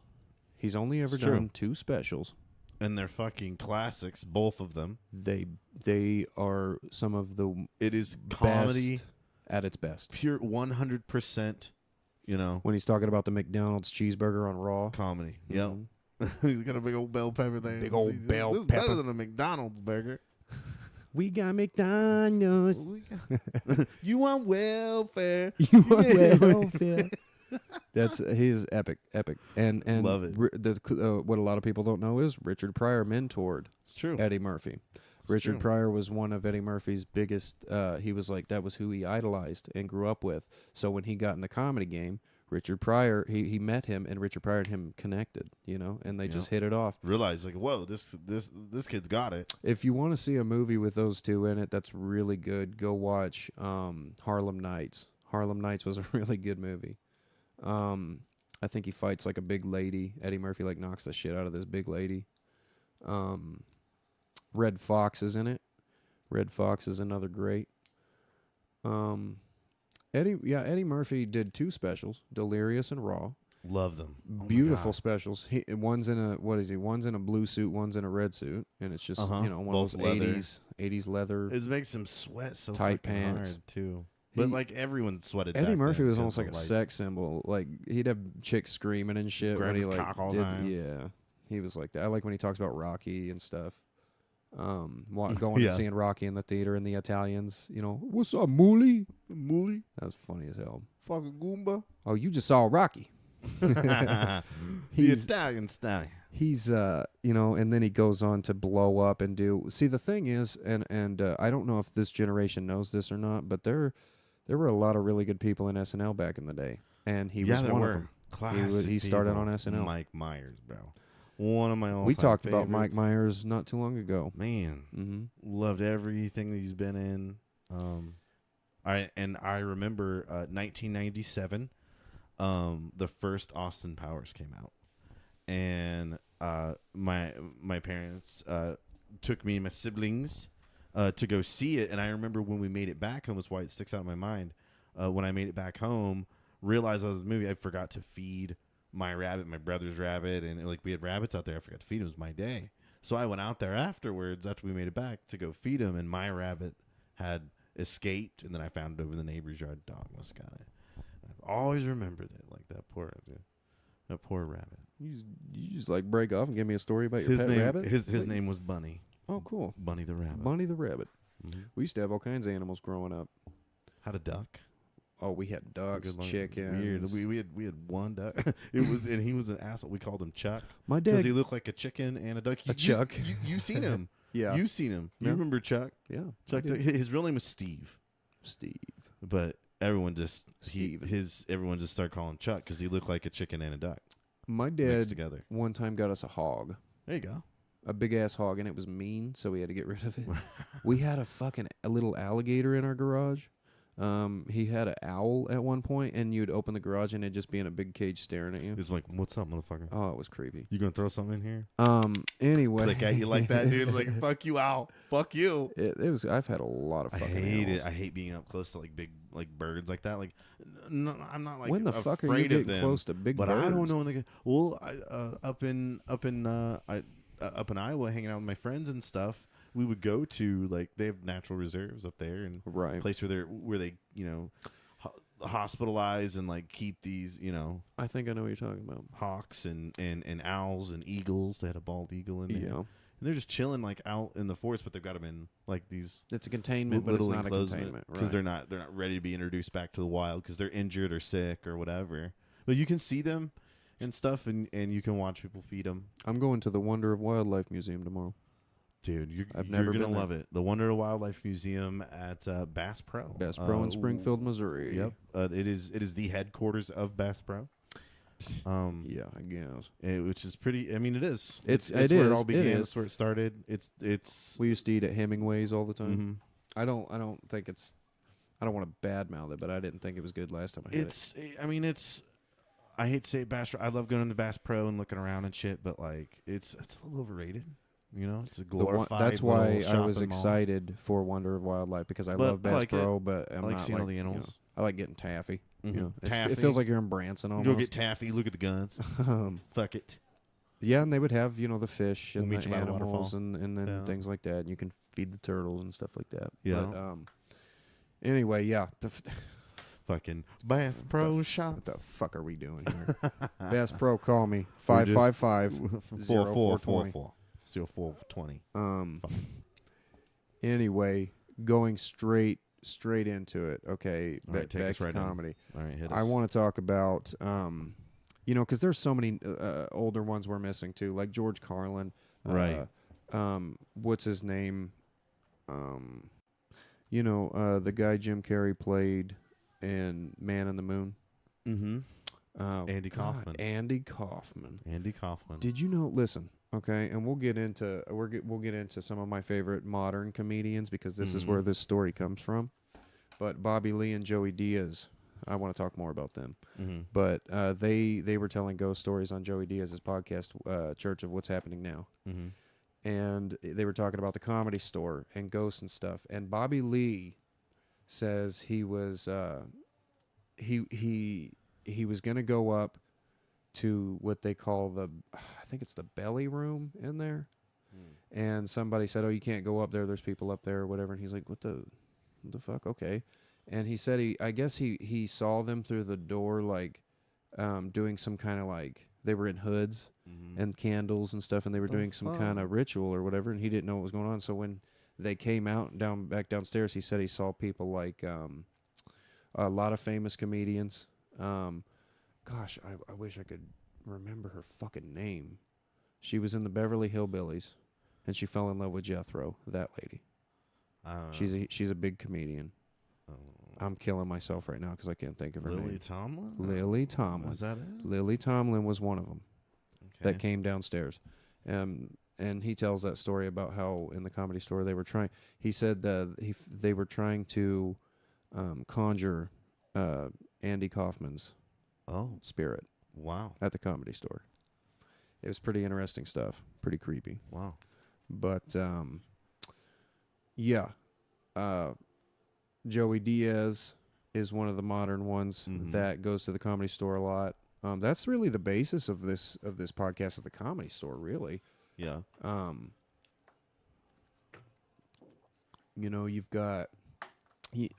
He's only ever It's true. done 2 specials. And they're fucking classics, both of them. They are some of the It is comedy best at its best. pure 100%, When he's talking about the McDonald's cheeseburger on Raw. comedy. Mhm. Yep. He's got a big old bell pepper there. Big old bell this is pepper. better than a McDonald's burger. We got McDonald's. You want welfare. You want Yeah. welfare. He is epic. And Love it. What a lot of people don't know is Richard Pryor mentored It's true. Eddie Murphy. It's Richard true. Pryor was one of Eddie Murphy's biggest. He was like, that was who he idolized and grew up with. So when he got in the comedy game, Richard Pryor, he met him, and Richard Pryor and him connected, and they just hit it off. Realize, like, whoa, this kid's got it. If you want to see a movie with those two in it that's really good, go watch Harlem Nights. Harlem Nights was a really good movie. I think he fights like a big lady. Eddie Murphy like knocks the shit out of this big lady. Red Fox is in it. Red Fox is another great. Eddie Murphy did 2 specials, Delirious and Raw. Love them. Oh my Beautiful God. specials. One's in a One's in a blue suit, one's in a red suit, and it's just one Both of those leather. 80s leather. It makes him sweat so Tight fucking pants. hard too. But He- like everyone sweated. Eddie back Murphy then was because almost of like a lights. sex symbol. Like, he'd have chicks screaming and shit Grab when he his like cock all the did. time. Yeah, he was like that. I like when he talks about Rocky and stuff. Going Yeah. and seeing Rocky in the theater and the Italians. What's up, Mooly? Mooly, That was funny as hell. fucking Goomba. Oh, you just saw Rocky. The He's- Italian style. He's and then he goes on to blow up and do. See, the thing is, and I don't know if this generation knows this or not, but there were a lot of really good people in SNL back in the day, and he was there one were. of them. Classic He started people. on SNL. Mike Myers, bro. One of my all. We talked about Mike favorites. Myers not too long ago. Man, Mm-hmm. loved everything that he's been in. I remember 1997. The first Austin Powers came out, and my parents took me and my siblings to go see it. And I remember when we made it back home. That's why it sticks out in my mind. When I made it back home, realized I was in the movie. I forgot to feed my rabbit, my brother's rabbit, and like we had rabbits out there. I forgot to feed him. It was my day. So I went out there afterwards, after we made it back, to go feed him, and my rabbit had escaped, and then I found it over the neighbor's yard. Dog must have got it. I Always remembered it. Like that poor rabbit. You just like break off and give me a story about your His pet name, rabbit. his name was Bunny. Oh, cool. Bunny the rabbit. Bunny the rabbit. Mm-hmm. We used to have all kinds of animals growing up. Had a duck. Oh, we had ducks, chickens. Weird. We had one duck. And he was an asshole. We called him Chuck. My because dad. he looked like a chicken and a duck. Chuck. You seen him? Yeah. You seen him? You Yeah. remember Chuck? Yeah. Chuck. His real name was Steve. Steve. But everyone just Steve. everyone just started calling him Chuck because he looked like a chicken and a duck My mixed dad together. one time got us a hog. There you go. A big ass hog, and it was mean, so we had to get rid of it. We had a little alligator in our garage. He had an owl at one point, and you'd open the garage and it'd just be in a big cage staring at you. He's like, "What's up, motherfucker? Oh, it was creepy. You gonna throw something in here?" Anyway, Click at you like that, dude. Like, fuck you out. Fuck you. it was. I've had a lot of I fucking hate animals. it. I hate being up close to like big birds like that. Like, no, I'm not like when the fuck are you afraid of getting them, close to big but birds? I don't know when they get. Well, up in Iowa, hanging out with my friends and stuff. We would go to like they have natural reserves up there and Right. a place where they hospitalize and like keep these I think I know what you're talking about. hawks and owls and eagles. They had a bald eagle in there. Yeah. And they're just chilling like out in the forest, but they've got them in like these It's a containment, but it's little not a enclosement containment. because Right. they're not ready to be introduced back to the wild because they're injured or sick or whatever. But you can see them and stuff, and you can watch people feed them. I'm going to the Wonder of Wildlife Museum tomorrow. Dude, you're never gonna been there. love it. The Wonder of Wildlife Museum at Bass Pro. Bass Pro in Springfield, Missouri. Yep, it is the headquarters of Bass Pro. Yeah, I guess. Which is pretty. I mean, it is. It's where it all began. It's where it started. It's. We used to eat at Hemingway's all the time. Mhm. I don't think it's. I don't want to badmouth it, but I didn't think it was good last time I had it. I mean, it's. I hate to say it, Bass. I love going to Bass Pro and looking around and shit, but like, it's a little overrated. It's a glorified. That's why I was shopping mall. excited for Wonder of Wildlife because I love Bass like Pro, but I'm I like not seeing all the you know, animals. I like getting taffy. Mhm. It Taffy. feels like you're in Branson almost. Go get taffy. Look at the guns. Fuck it. Yeah, and they would have the fish We'll and meet the you by the animals waterfall. and then Yeah. things like that. And you can feed the turtles and stuff like that. Yeah. But, anyway, yeah. Fucking Bass Pro What shops. the fuck are we doing here? Bass Pro, call me We're just- 555 444 0420. Anyway, going straight into it. Okay, All right, take back us to right in. comedy. All right, hit us. I want to talk about, because there's so many older ones we're missing too, like George Carlin. Right. What's his name? The guy Jim Carrey played in Man in the Moon. Mm-hmm. Andy Kaufman. Andy Kaufman. Andy Kaufman. Did you know? Listen, okay, and we'll get into some of my favorite modern comedians because this is where this story comes from. But Bobby Lee and Joey Diaz, I want to talk more about them. Mm-hmm. But they were telling ghost stories on Joey Diaz's podcast, Church of What's Happening Now, Mm-hmm. and they were talking about the Comedy Store and ghosts and stuff. And Bobby Lee says he was he was gonna go up to what they call I think it's the belly room in there. And somebody said, "Oh, you can't go up there. There's people up there or whatever." And he's like, "What the fuck?" Okay. And he said I guess he saw them through the door, like doing some kind of like they were in hoods and candles and stuff, and they were doing some kind of ritual or whatever, and he didn't know what was going on. So when they came out back downstairs, he said he saw people like a lot of famous comedians. Gosh, I wish I could remember her fucking name. She was in the Beverly Hillbillies, and she fell in love with Jethro. That lady. I don't know. She's a big comedian. I'm killing myself right now because I can't think of her Lily name. Tomlin? Lily Tomlin. Is that it? Lily Tomlin was one of them Okay. that came downstairs. And he tells that story about how in the Comedy Store they were trying. He said they were trying to conjure Andy Kaufman's spirit Wow. at the Comedy Store. It was pretty interesting stuff. Pretty creepy. Wow. But yeah, Joey Diaz is one of the modern ones that goes to the Comedy Store a lot. That's really the basis of this podcast is the Comedy Store, really. Yeah. You've got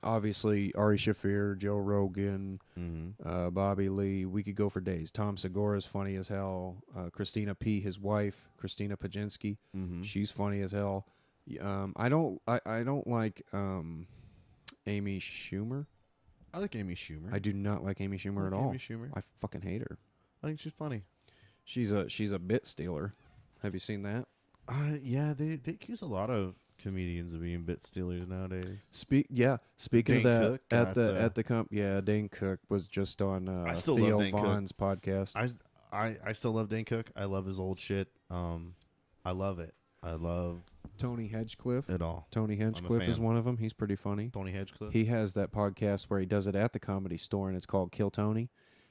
Obviously Ari Shaffir, Joe Rogan, Mm-hmm. Bobby Lee. We could go for days. Tom Segura's funny as hell. Christina P, his wife, Christina Pajinski, Mm-hmm. she's funny as hell. I don't like Amy Schumer. I like Amy Schumer. I do not like Amy I Schumer like at all. Amy Schumer. I fucking hate her. I think she's funny. She's a bit stealer. Have you seen that? Yeah, they accuse a lot of comedians of being bit stealers nowadays. Speaking Dane of that, Cook at the comp, Dane Cook was just on I still Theo love Dane Cook. Vaughn's podcast. I still love Dane Cook. I love his old shit. I love it. I love Tony Hedgecliffe. it all. Tony Hedgecliffe is fan. one of them. He's pretty funny. Tony Hedgecliffe. He has that podcast where he does it at the Comedy Store, and it's called Kill Tony,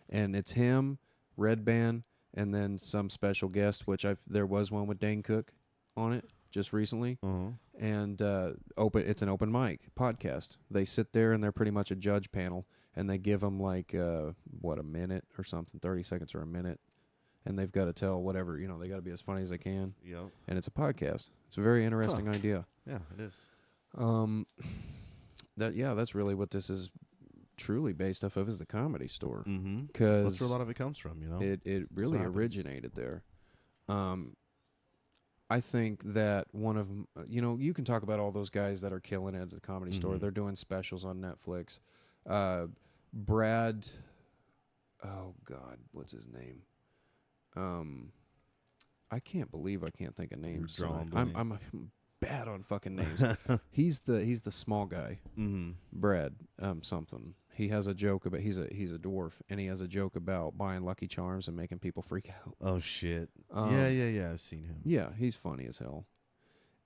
and it's him, Red Band, and then some special guest. Which there was one with Dane Cook on it just recently, and it's an open mic podcast. They sit there and they're pretty much a judge panel, and they give them like a minute or something, 30 seconds or a minute, and they've got to tell whatever they got to be as funny as they can. Yep. And it's a podcast. It's a very interesting idea. Yeah, it is. That's really what this is truly based off of, is the Comedy Store. Mm-hmm. Because that's where a lot of it comes from. It really originated there. I think that one of them, you can talk about all those guys that are killing it at the Comedy Store. They're doing specials on Netflix. Brad, oh God, what's his name? I can't believe I can't think of names. I'm bad on fucking names. He's the small guy. Mm-hmm. Brad, something. He has a joke about he's a dwarf, and he has a joke about buying Lucky Charms and making people freak out. Oh shit. Yeah. I've seen him. Yeah, he's funny as hell.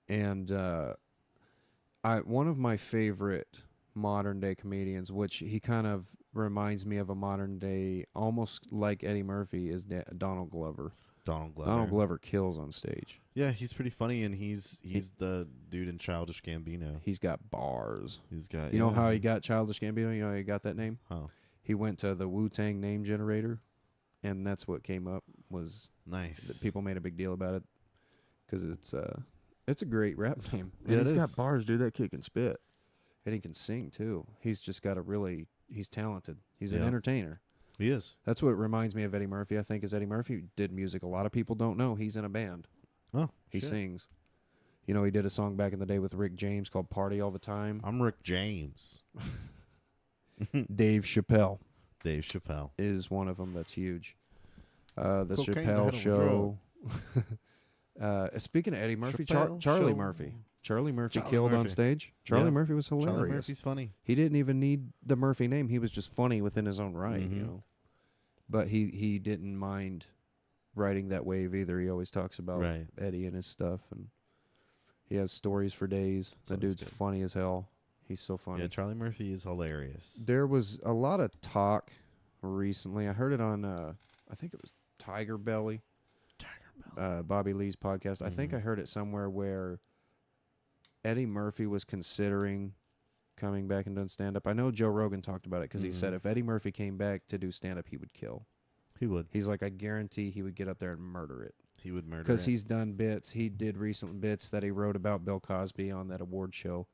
And one of my favorite modern day comedians, which he kind of reminds me of a modern day, almost like Eddie Murphy, is Donald Glover. Donald Glover kills on stage. Yeah, he's pretty funny, and he's the dude in Childish Gambino. He's got bars. He's got. You know how he got Childish Gambino? You know how he got that name? Huh. He went to the Wu-Tang name generator, and that's what came up. Was nice. That people made a big deal about it because it's a great rap name. And yeah, he's got bars, dude. That kid can spit, and he can sing too. He's just got he's talented. He's an entertainer. He is. That's what reminds me of Eddie Murphy. I think is Eddie Murphy did music. A lot of people don't know he's in a band. Oh, he sings. He did a song back in the day with Rick James called "Party All the Time." I'm Rick James. Dave Chappelle. Dave Chappelle is one of them that's huge. The Cocaine's Chappelle Show. Speaking of Eddie Murphy, Charlie Murphy. Charlie Murphy killed on stage. Charlie Murphy was hilarious. Charlie Murphy's funny. He didn't even need the Murphy name. He was just funny within his own right, But he didn't mind riding that wave either. He always talks about Eddie and his stuff, and he has stories for days. That dude's funny as hell. He's so funny. Yeah, Charlie Murphy is hilarious. There was a lot of talk recently. I heard it on, I think it was Tiger Belly. Bobby Lee's podcast. I think I heard it somewhere where Eddie Murphy was considering coming back and doing stand-up. I know Joe Rogan talked about it because he said if Eddie Murphy came back to do stand-up, he would kill. He would. He's like, I guarantee he would get up there and murder it. He would murder it. Because he's done bits. He did recent bits that he wrote about Bill Cosby on that award show.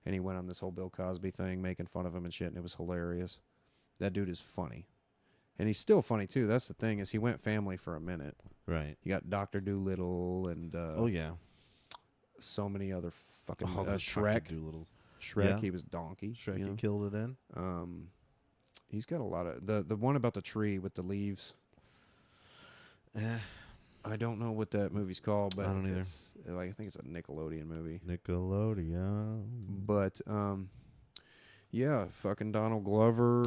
And he went on this whole Bill Cosby thing, making fun of him and shit, and it was hilarious. That dude is funny. And he's still funny, too. That's the thing, is he went family for a minute. Right. You got Dr. Doolittle and... oh, yeah. So many other fucking... Shrek. Shrek, he was Donkey. Shrek, he killed it in. He's got a lot of... The one about the tree with the leaves. I don't know what that movie's called, but... I don't either. I think it's a Nickelodeon movie. Nickelodeon. But, yeah, fucking Donald Glover.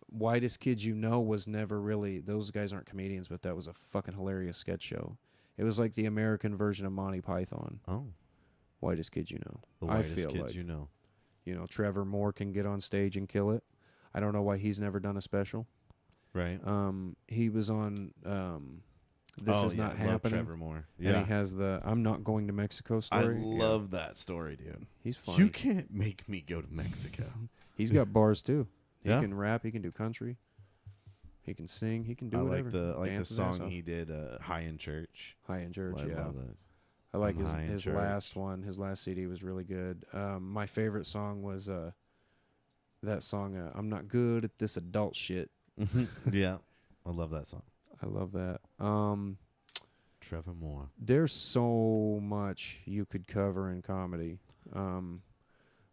Whitest Kids You Know was never really... Those guys aren't comedians, but that was a fucking hilarious sketch show. It was like the American version of Monty Python. Oh. Whitest Kids You Know. The Whitest Kids You Know. Trevor Moore can get on stage and kill it. I don't know why he's never done a special. Right. He was on This Is Not Happening. Trevor Moore. Yeah. And he has the I'm Not Going to Mexico story. I love that story, dude. He's funny. You can't make me go to Mexico. He's got bars too. He can rap, he can do country. He can sing, he can do whatever. I like the song he did, High in Church. High in Church, I love that. I like I'm high in his church. last one. His last CD was really good. My favorite song was that song. I'm not good at this adult shit. Yeah, I love that song. I love that. Trevor Moore. There's so much you could cover in comedy.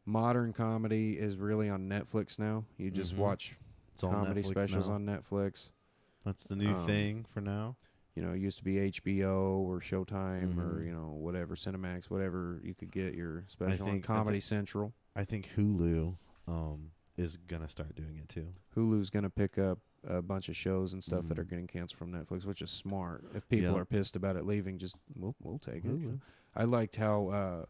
Modern comedy is really on Netflix now. You just watch It's all comedy Netflix specials now. on Netflix. That's the new thing for now. You know, it used to be HBO or Showtime or, Mhm. you know, whatever, Cinemax, whatever you could get your special on think- I Comedy think- Central. I think Hulu is gonna start doing it too. Hulu's going to pick up a bunch of shows and stuff that are getting canceled from Netflix, which is smart. If people Yeah. are pissed about it leaving, just we'll take it. You Hulu. know? I liked how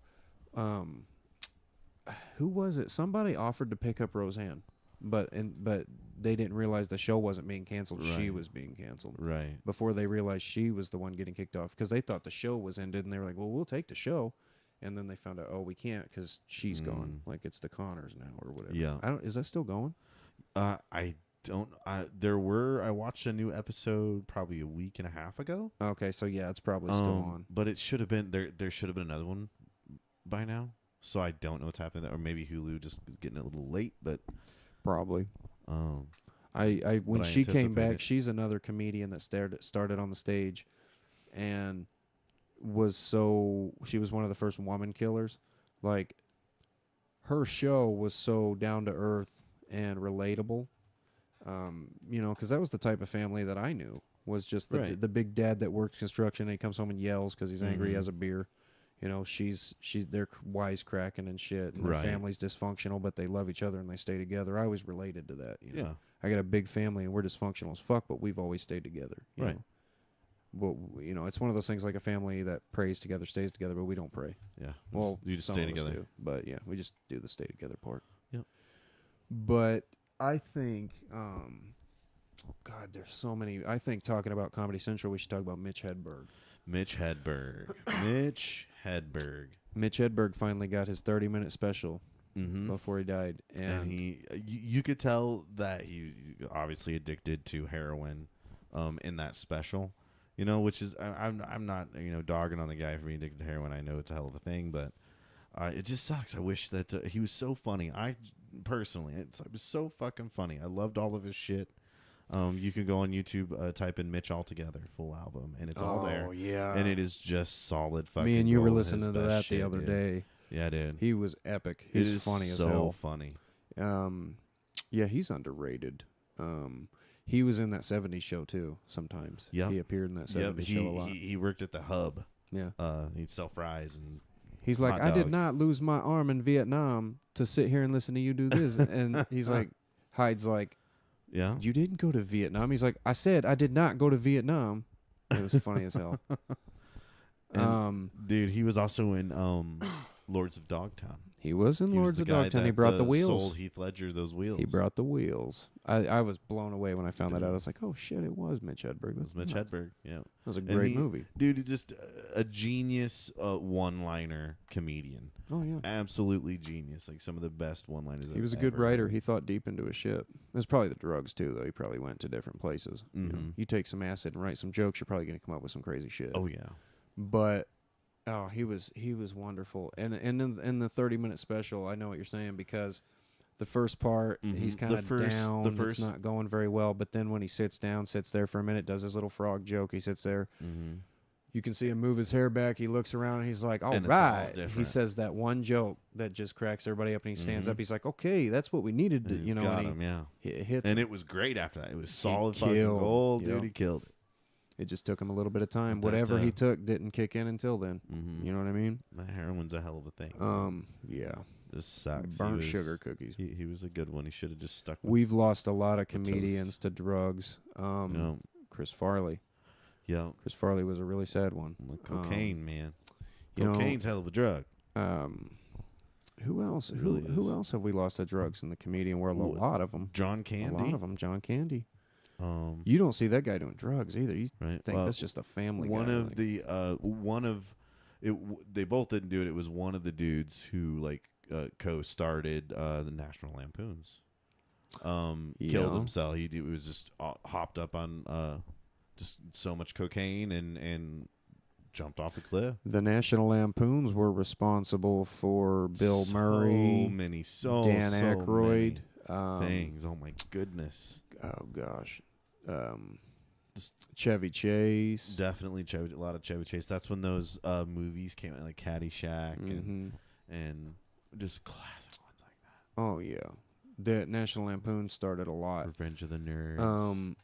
who was it? Somebody offered to pick up Roseanne, but they didn't realize the show wasn't being canceled. She Right. was being canceled. Right. Before they realized she was the one getting kicked off because they thought the show was ended and they were like, well, we'll take the show. And then they found out, oh, we can't because she's gone. Like it's the Connors now or whatever. Yeah. Is that still going? I don't. I watched a new episode probably a week and a half ago. Okay, so yeah, it's probably still on. But it should have been there. There should have been another one by now. So I don't know what's happening there. Or maybe Hulu just is getting a little late. But Probably. um, When I she came anticipate back, it. she's another comedian that started on the stage, and she was one of the first woman killers. Like her show was so down to earth and relatable. You know, because that was the type of family that I knew was just the big dad that worked construction. And he comes home and yells because he's angry. He has a beer. You know, they're wisecracking and shit, and their family's dysfunctional, but they love each other and they stay together. I always related to that. You know? Yeah. I got a big family and we're dysfunctional as fuck, but we've always stayed together. You know? Well, you know, it's one of those things like a family that prays together stays together, but we don't pray. Yeah. Well, you just some stay of us together. do, but yeah, we just do the stay together part. Yep. But I think, God, there's so many. I think talking about Comedy Central, we should talk about Mitch Hedberg. Mitch Hedberg. Mitch Hedberg. Mitch Hedberg finally got his 30-minute special before he died, And you could tell that he obviously addicted to heroin, in that special, you know, which is I'm not, you know, dogging on the guy for being addicted to heroin. I know it's a hell of a thing, but it just sucks. I wish that he was so funny. I personally, it was so fucking funny. I loved all of his shit. You can go on YouTube, type in Mitch Altogether full album, and it's all there. Oh yeah, and it is just solid fucking. Me and you were gold, listening his to best that shit, the other dude. day. Yeah, dude. He was epic. It He's is funny as so hell. funny. Yeah, he's underrated. He was in that 70s show too. Sometimes. Yep. He appeared in that 70s show a lot. He worked at the Hub. Yeah. He'd sell fries and He's like, hot I did dogs. not lose my arm in Vietnam to sit here and listen to you do this. And he's like, Hyde's like, yeah. you didn't go to Vietnam. He's like, I said I did not go to Vietnam. It was funny as hell. Dude, he was also in Lords of Dogtown. He was in He was Lords the of guy Dogtown. He that, brought the wheels. Sold Heath Ledger those wheels. He brought the wheels. I was blown away when I found that out. I was like, oh shit, it was Mitch Hedberg. It was Mitch Hedberg. Yeah, that was a great he- movie. Dude, he's just a genius one-liner comedian. Oh yeah. Absolutely genius. Like some of the best one-liners. He was a good writer. He thought deep into his shit. It was probably the drugs too, though. He probably went to different places. You know, you take some acid and write some jokes, you're probably gonna come up with some crazy shit. Oh yeah. But he was wonderful. And in the 30-minute special, I know what you're saying because the first part he's kind of down. It's not going very well. But then when he sits there for a minute, does his little frog joke. He sits there. You can see him move his hair back. He looks around and he's like, all And it's right. all He different. says that one joke that just cracks everybody up and he stands up. He's like, okay, that's what we needed to, you know. got And him, yeah. he hits And him. it was great after that. It was solid fucking killed, gold, you dude. know. He killed it. It just took him a little bit of time. But Whatever that, he took didn't kick in until then. Mm-hmm. You know what I mean? That heroin's a hell of a thing. Yeah. Just sucks. Burnt sugar cookies. He was a good one. He should have just stuck with We've lost a lot of the toast. comedians to drugs. No. Chris Farley. Yeah. Chris Farley was a really sad one. Like cocaine, man. you know, Cocaine's a hell of a drug. Who else? It really Who is. else have we lost to drugs in the comedian world? Ooh, A lot of them. John Candy. A lot of them. John Candy. Um, You don't see that guy doing drugs either. You right. think Well, that's just a family one guy. of like- the they both didn't do it. It was one of the dudes who like co-started the National Lampoons. Killed Yeah. himself. He was just hopped up on just so much cocaine and jumped off a cliff. The National Lampoons were responsible for Bill Murray, Dan Aykroyd, things. Oh my goodness. Oh gosh, Chevy Chase. Definitely a lot of Chevy Chase. That's when those movies came out, like Caddyshack and just classic ones like that. Oh yeah, the National Lampoon started a lot. Revenge of the Nerds.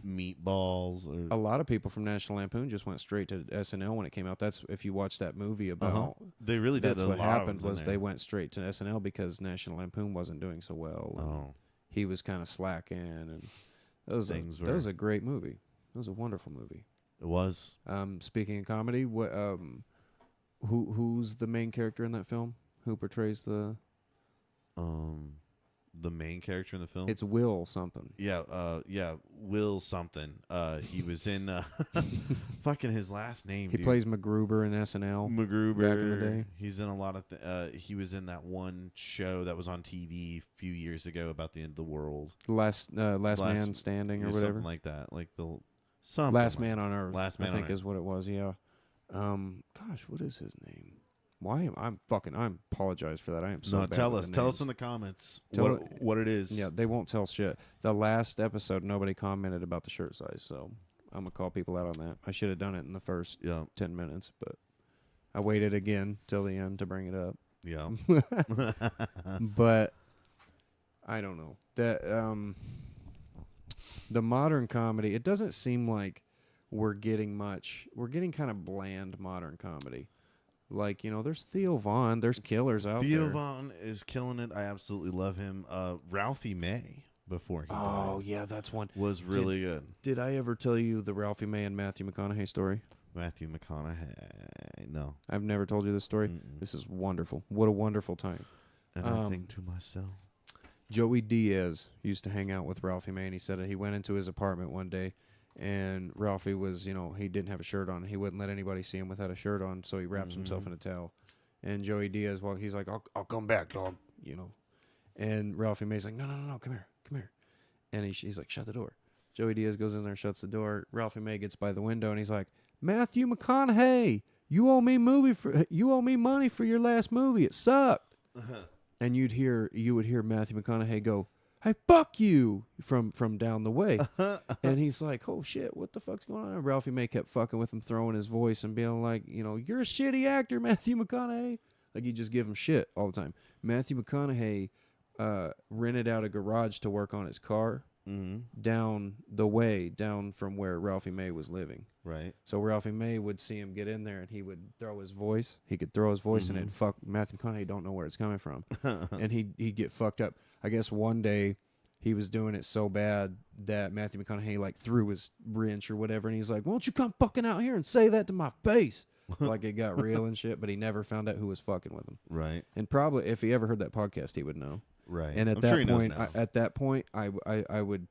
Meatballs. A lot of people from National Lampoon just went straight to SNL when it came out. That's if you watch that movie about. They really did. That's what happened was they went straight to SNL because National Lampoon wasn't doing so well. He was kind of slacking, and that was a great movie. It was a wonderful movie. It was. Speaking of comedy, what who's the main character in that film? Who portrays the main character in the film? It's Will something. Yeah, Will something. He was in fucking his last name. He plays MacGruber in SNL. MacGruber back in the day. He's in a lot of. He was in that one show that was on TV a few years ago about the end of the world. Last Man Standing or whatever, something like that. Like the Last Man on Earth. Last Man I think is what it was. Yeah. Gosh, what is his name? Why am I apologize for that. I am so bad. Tell us in the comments what it is. Yeah, they won't tell shit. The last episode, nobody commented about the shirt size, so I'm gonna call people out on that. I should have done it in the first 10 minutes, but I waited again till the end to bring it up. Yeah. But I don't know that the modern comedy. It doesn't seem like we're getting much. We're getting kind of bland modern comedy. Like, there's Theo Von. There's killers out there. Theo Von is killing it. I absolutely love him. Ralphie May, before he died. Oh, yeah, that's one. Was really good. Did I ever tell you the Ralphie May and Matthew McConaughey story? Matthew McConaughey. No. I've never told you this story. Mm-mm. This is wonderful. What a wonderful time. And I think to myself. Joey Diaz used to hang out with Ralphie May, and he said that he went into his apartment one day, and Ralphie was, he didn't have a shirt on. He wouldn't let anybody see him without a shirt on, so he wraps himself in a towel. And Joey Diaz, he's like, I'll come back, dog, And Ralphie May's like, no, come here. And he's like, shut the door. Joey Diaz goes in there, shuts the door. Ralphie May gets by the window, and he's like, Matthew McConaughey, you owe me money for your last movie. It sucked. And you would hear Matthew McConaughey go, hey, fuck you, from down the way. And he's like, oh, shit, what the fuck's going on? And Ralphie May kept fucking with him, throwing his voice and being like, you're a shitty actor, Matthew McConaughey. Like, he just give him shit all the time. Matthew McConaughey rented out a garage to work on his car down the way, down from where Ralphie May was living. Right. So Ralphie May would see him get in there, and he would throw his voice. He could throw his voice, and it'd fuck Matthew McConaughey. Don't know where it's coming from, and he'd get fucked up. I guess one day he was doing it so bad that Matthew McConaughey threw his wrench or whatever, and he's like, "Why don't you come fucking out here and say that to my face?" Like it got real and shit. But he never found out who was fucking with him. Right. And probably if he ever heard that podcast, he would know. Right. And at that point, I would.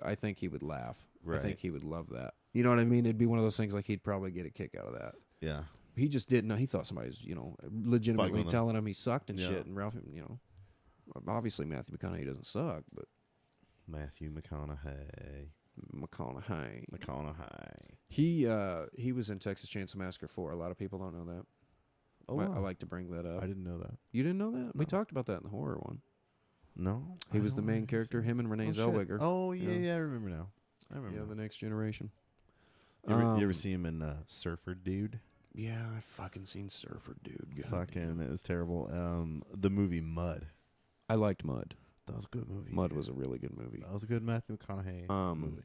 I think he would laugh. Right. I think he would love that. You know what I mean? It'd be one of those things like he'd probably get a kick out of that. Yeah. He just didn't know. He thought somebody was, legitimately telling him he sucked and shit. And Ralph, obviously Matthew McConaughey doesn't suck, but Matthew McConaughey. He was in Texas Chainsaw Massacre 4. A lot of people don't know that. Oh, wow. I like to bring that up. I didn't know that. You didn't know that? No. We talked about that in the horror one. No. He was the main character, him and Renee Zellweger. Oh, yeah, I remember now. Yeah, The Next Generation. You ever see him in Surfer Dude? Yeah, I fucking seen Surfer Dude. It was terrible. The movie Mud. I liked Mud. That was a good movie. Mud was a really good movie. That was a good Matthew McConaughey movie.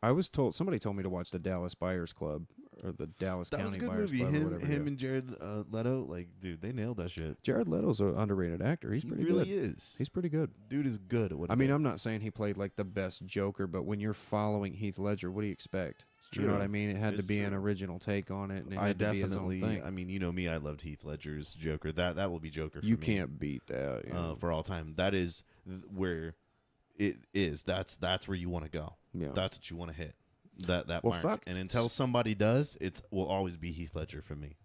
I was told, somebody told me to watch the Dallas Buyers Club or the Dallas County Buyers Club or whatever. Him and Jared Leto, dude, they nailed that shit. Jared Leto's an underrated actor. He's pretty good. He really is. He's pretty good. Dude is good at what I mean, I'm not saying he played the best Joker, but when you're following Heath Ledger, what do you expect? It's true. You know what I mean? It had to be an original take on it, and it had to be his own thing. I mean, you know me, I loved Heath Ledger's Joker. That will be Joker for me. You can't beat that. For all time. That is where it is. That's where you want to go. Yeah. That's what you want to hit. That well, mark. fuck. And until somebody does, it will always be Heath Ledger for me.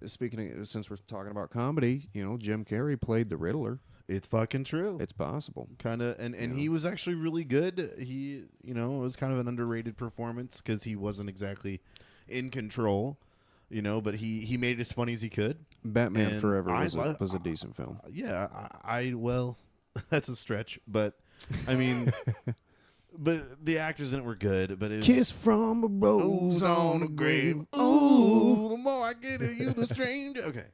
Speaking of, since we're talking about comedy, Jim Carrey played the Riddler. It's fucking true. It's possible. Kind of, and he was actually really good. He, it was kind of an underrated performance because he wasn't exactly in control, but he made it as funny as he could. Batman And Forever was a decent film. Yeah, well, that's a stretch, but I mean, but the actors in it were good. But it Kiss from a rose on a grave. Ooh, the more I get of you, the stranger. Okay,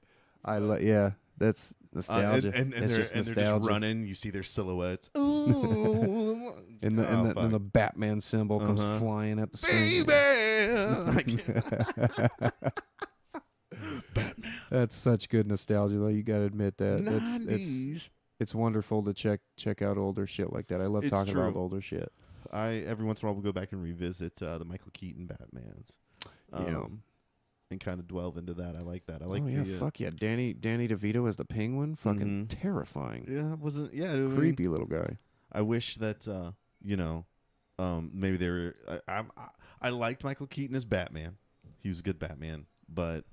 yeah, that's nostalgia. And it's they're just running. You see their silhouettes. Ooh, and the Batman symbol comes flying at the screen. Batman. That's such good nostalgia, though. You gotta admit that. It's wonderful to check out older shit like that. I love talking about older shit. Every once in a while will go back and revisit the Michael Keaton Batmans. And kind of delve into that. I like that. I like. Fuck yeah, Danny DeVito as the Penguin, fucking terrifying. Yeah, wasn't creepy little guy. I wish that maybe they were. I liked Michael Keaton as Batman. He was a good Batman, but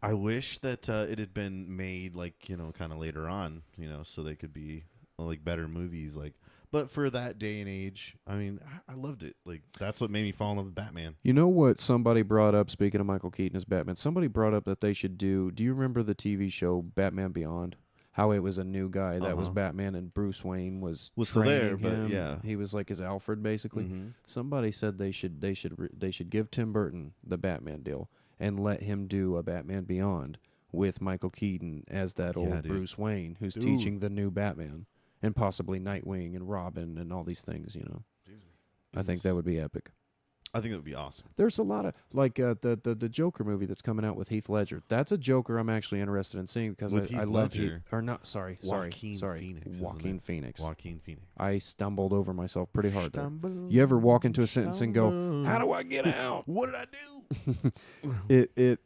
I wish that it had been made kind of later on, so they could be better movies. But for that day and age, I mean, I loved it. That's what made me fall in love with Batman. You know what somebody brought up, speaking of Michael Keaton as Batman, somebody brought up that they should do you remember the TV show Batman Beyond? How it was a new guy that was Batman and Bruce Wayne was still there, him. But yeah. He was like his Alfred, basically. Mm-hmm. Somebody said they should give Tim Burton the Batman deal and let him do a Batman Beyond with Michael Keaton as that old Bruce Wayne who's teaching the new Batman. And possibly Nightwing and Robin and all these things, I think that would be epic. I think that would be awesome. There's a lot of the Joker movie that's coming out with Heath Ledger. That's a Joker I'm actually interested in seeing because I love Heath. Or not? Sorry. Phoenix, Joaquin Phoenix. Joaquin Phoenix. I stumbled over myself pretty hard there. You ever walk into a sentence and go, "How do I get out? What did I do?"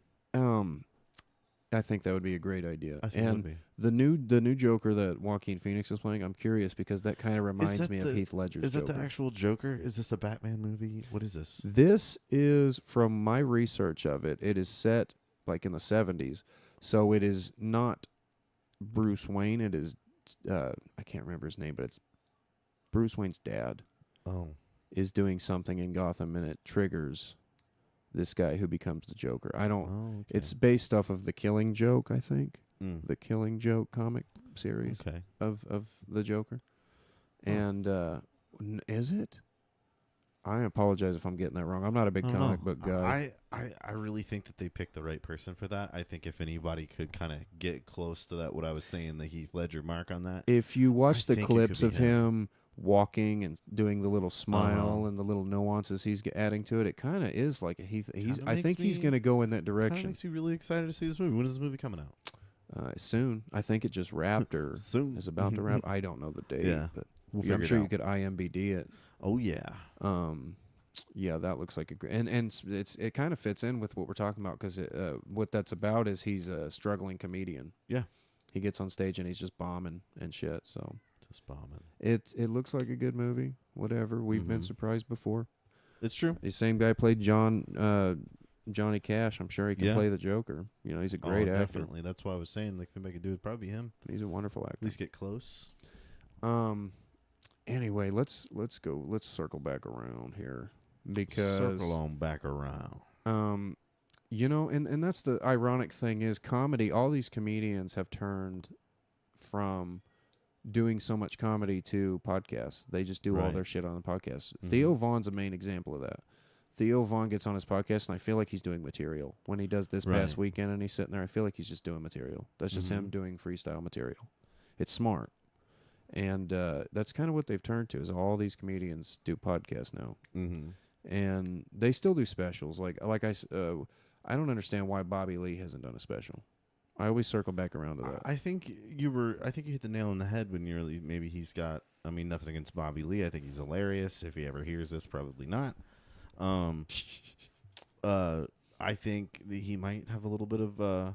I think that would be a great idea. I think it would be. The new Joker that Joaquin Phoenix is playing, I'm curious because that kind of reminds me of Heath Ledger's Joker. Is that the actual Joker? Is this a Batman movie? What is this? This is, from my research of it, it is set in the 70s. So it is not Bruce Wayne. It is, I can't remember his name, but it's Bruce Wayne's dad. Oh. Is doing something in Gotham and it triggers this guy who becomes the Joker. It's based off of The Killing Joke, I think. The Killing Joke comic series of the Joker. And is it? I apologize if I'm getting that wrong. I'm not a big comic book guy. I really think that they picked the right person for that. I think if anybody could kind of get close to that, what I was saying, the Heath Ledger mark on that. If you watch the clips of him walking and doing the little smile and the little nuances he's adding to it, it kind of is like a Heath. I think he's going to go in that direction. Makes me really excited to see this movie. When is this movie coming out? Soon. I think it just wrapped or is about to wrap. I don't know the date, but I'm sure you could IMBD it. Oh yeah. Yeah, that looks like a great, and it kind of fits in with what we're talking about because what that's about is he's a struggling comedian. Yeah, he gets on stage and he's just bombing and shit. So just bombing. It looks like a good movie. Whatever. We've been surprised before. It's true. The same guy played Johnny Cash. I'm sure he can play the Joker. He's a great actor. Definitely. That's why I was saying if anybody could do it, probably be him. He's a wonderful actor. At least get close. Anyway, let's go. Let's circle back around here because circle on back around. And that's the ironic thing is comedy. All these comedians have turned from doing so much comedy to podcasts. They just do all their shit on the podcast. Theo Vaughn's a main example of that. Theo Vaughn gets on his podcast, and I feel like he's doing material. When he does this past weekend and he's sitting there, I feel like he's just doing material. That's just him doing freestyle material. It's smart. And that's kind of what they've turned to is all these comedians do podcasts now. And they still do specials. I don't understand why Bobby Lee hasn't done a special. I always circle back around to that. I think you hit the nail on the head when you're maybe he's got. I mean, nothing against Bobby Lee. I think he's hilarious. If he ever hears this, probably not. I think that he might have a little bit of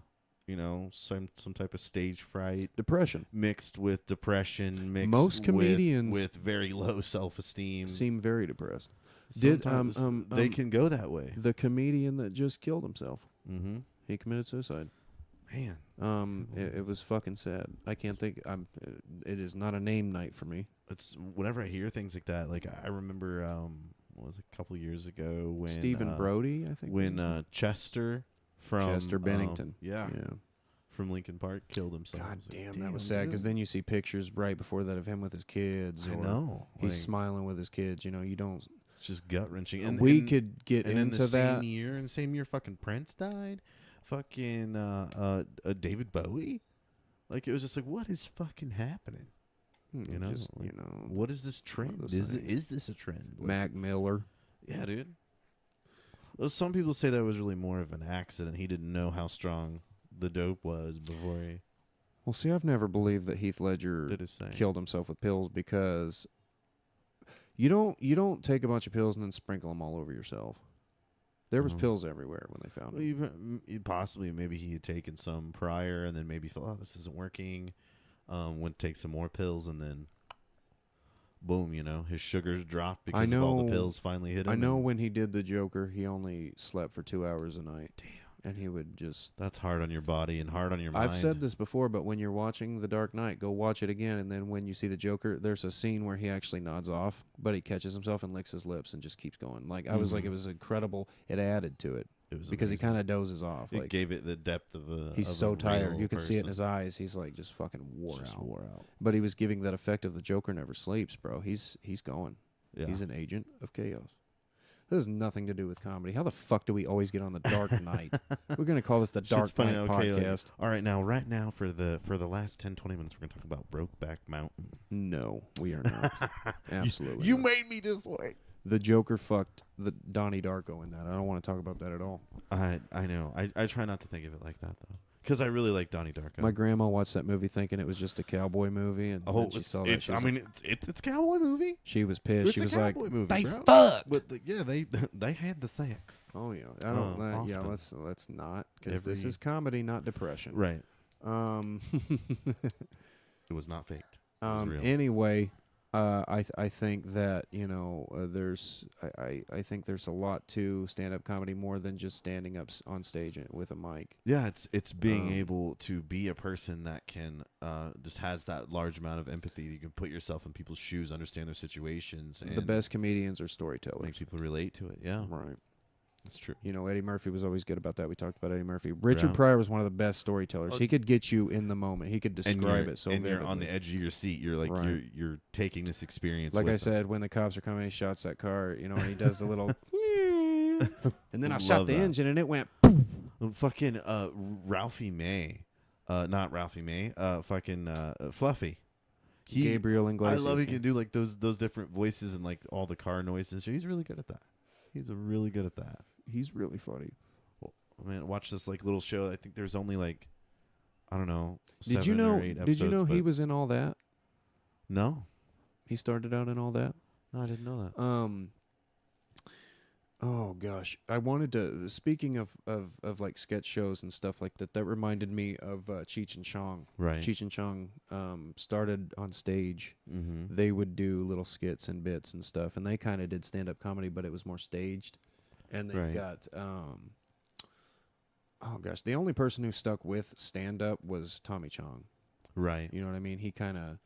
some type of stage fright, depression mixed with depression. Most comedians with very low self-esteem seem very depressed. Sometimes they can go that way. The comedian that just killed himself, he committed suicide. Man, it was fucking sad. I can't think. It is not a name night for me. it's whenever I hear things like that. Like I remember, what was it, a couple years ago when Stephen Brody, I think. when Chester from Chester Bennington. yeah, Yeah. from Lincoln Park killed himself. God I was like, damn, that was sad. Because then you see pictures right before that of him with his kids. I or know He's like, smiling with his kids. You know, you don't. it's just gut wrenching. And We and, could get and in into the that. same year, fucking Prince died. Fucking David Bowie. Like, it was just like, what is fucking happening? You know, just, like, you know, what is this trend? those Is things. this a trend? Like, Mac Miller. yeah, dude. Well, some people say that was really more of an accident. He didn't know how strong the dope was before he Well, see, I've never believed that Heath Ledger did his thing. killed himself with pills because you don't take a bunch of pills and then sprinkle them all over yourself. There was Uh-huh. pills everywhere when they found Well, him. possibly, maybe he had taken some prior, and then maybe felt, oh, this isn't working. Went to take some more pills, and then, boom, you know, his sugars dropped because of all the pills finally hit him. I know when he did the Joker, he only slept for 2 hours a night. Damn. And he would just... That's hard on your body and hard on your mind. I've said this before, but when you're watching The Dark Knight, go watch it again, and then when you see the Joker, there's a scene where he actually nods off, but he catches himself and licks his lips and just keeps going. Like, I was like, it was incredible. It added to it. It was because amazing. he kind of dozes off. It like, gave it the depth of a. he's of so a tired. real You can see it in person. his eyes. He's like just fucking wore Just out. wore out. But he was giving that effect of the Joker never sleeps, bro. He's going. Yeah. He's an agent of chaos. This has nothing to do with comedy. How the fuck do we always get on the Dark Knight? We're gonna call this the Dark Shit's funny, Knight okay, like, podcast. all right, right now for the last 10-20 minutes, we're gonna talk about Brokeback Mountain. No, we are not. Absolutely. You not. made me this way. The Joker fucked the Donnie Darko in that. I don't want to talk about that at all. I know. I try not to think of it like that though, because I really like Donnie Darko. My grandma watched that movie thinking it was just a cowboy movie, and when she saw that, she was like, it's a cowboy movie. she was pissed. It's She a was like, cowboy movie, "They bro." fucked." But they had the sex. Oh yeah, I don't. yeah, often. let's not, because this Every- is comedy, not depression. Right. Um. It was not faked. It was real. Anyway, I think that there's I think there's a lot to stand-up comedy more than just standing up on stage with a mic. Yeah, it's being able to be a person that can just has that large amount of empathy. You can put yourself in people's shoes, understand their situations, and The best comedians are storytellers. make people relate to it. Yeah, Right. that's true. Eddie Murphy was always good about that. We talked about Eddie Murphy. Richard Yeah. Pryor was one of the best storytellers. Oh. He could get you in the moment. He could And describe you're, it so and vividly. you're on the edge of your seat. You're like Right. you're taking this experience. Like with I said, when the cops are coming, he shots that car, and he does the little, and then I shot Love the that. engine, and it went. them. Fucking Ralphie May, not Ralphie May. Fucking Fluffy. Gabriel Iglesias. I love he can do like those different voices and like all the car noises. He's really good at that. He's really good at that. He's really funny. Well, man, watch this like little show. I think there's only like, I don't know. Did you 7 know? or 8 Did you know episodes, he but- was in all that? No, He started out in all that. no, I didn't know that. Oh gosh, I wanted to. Speaking of like sketch shows and stuff like that, that reminded me of Cheech and Chong. Right. Cheech and Chong started on stage. Mm-hmm. They would do little skits and bits and stuff, and they kind of did stand up comedy, but it was more staged. And they Right. got oh gosh, the only person who stuck with stand up was Tommy Chong. Right. You know what I mean? He kind of,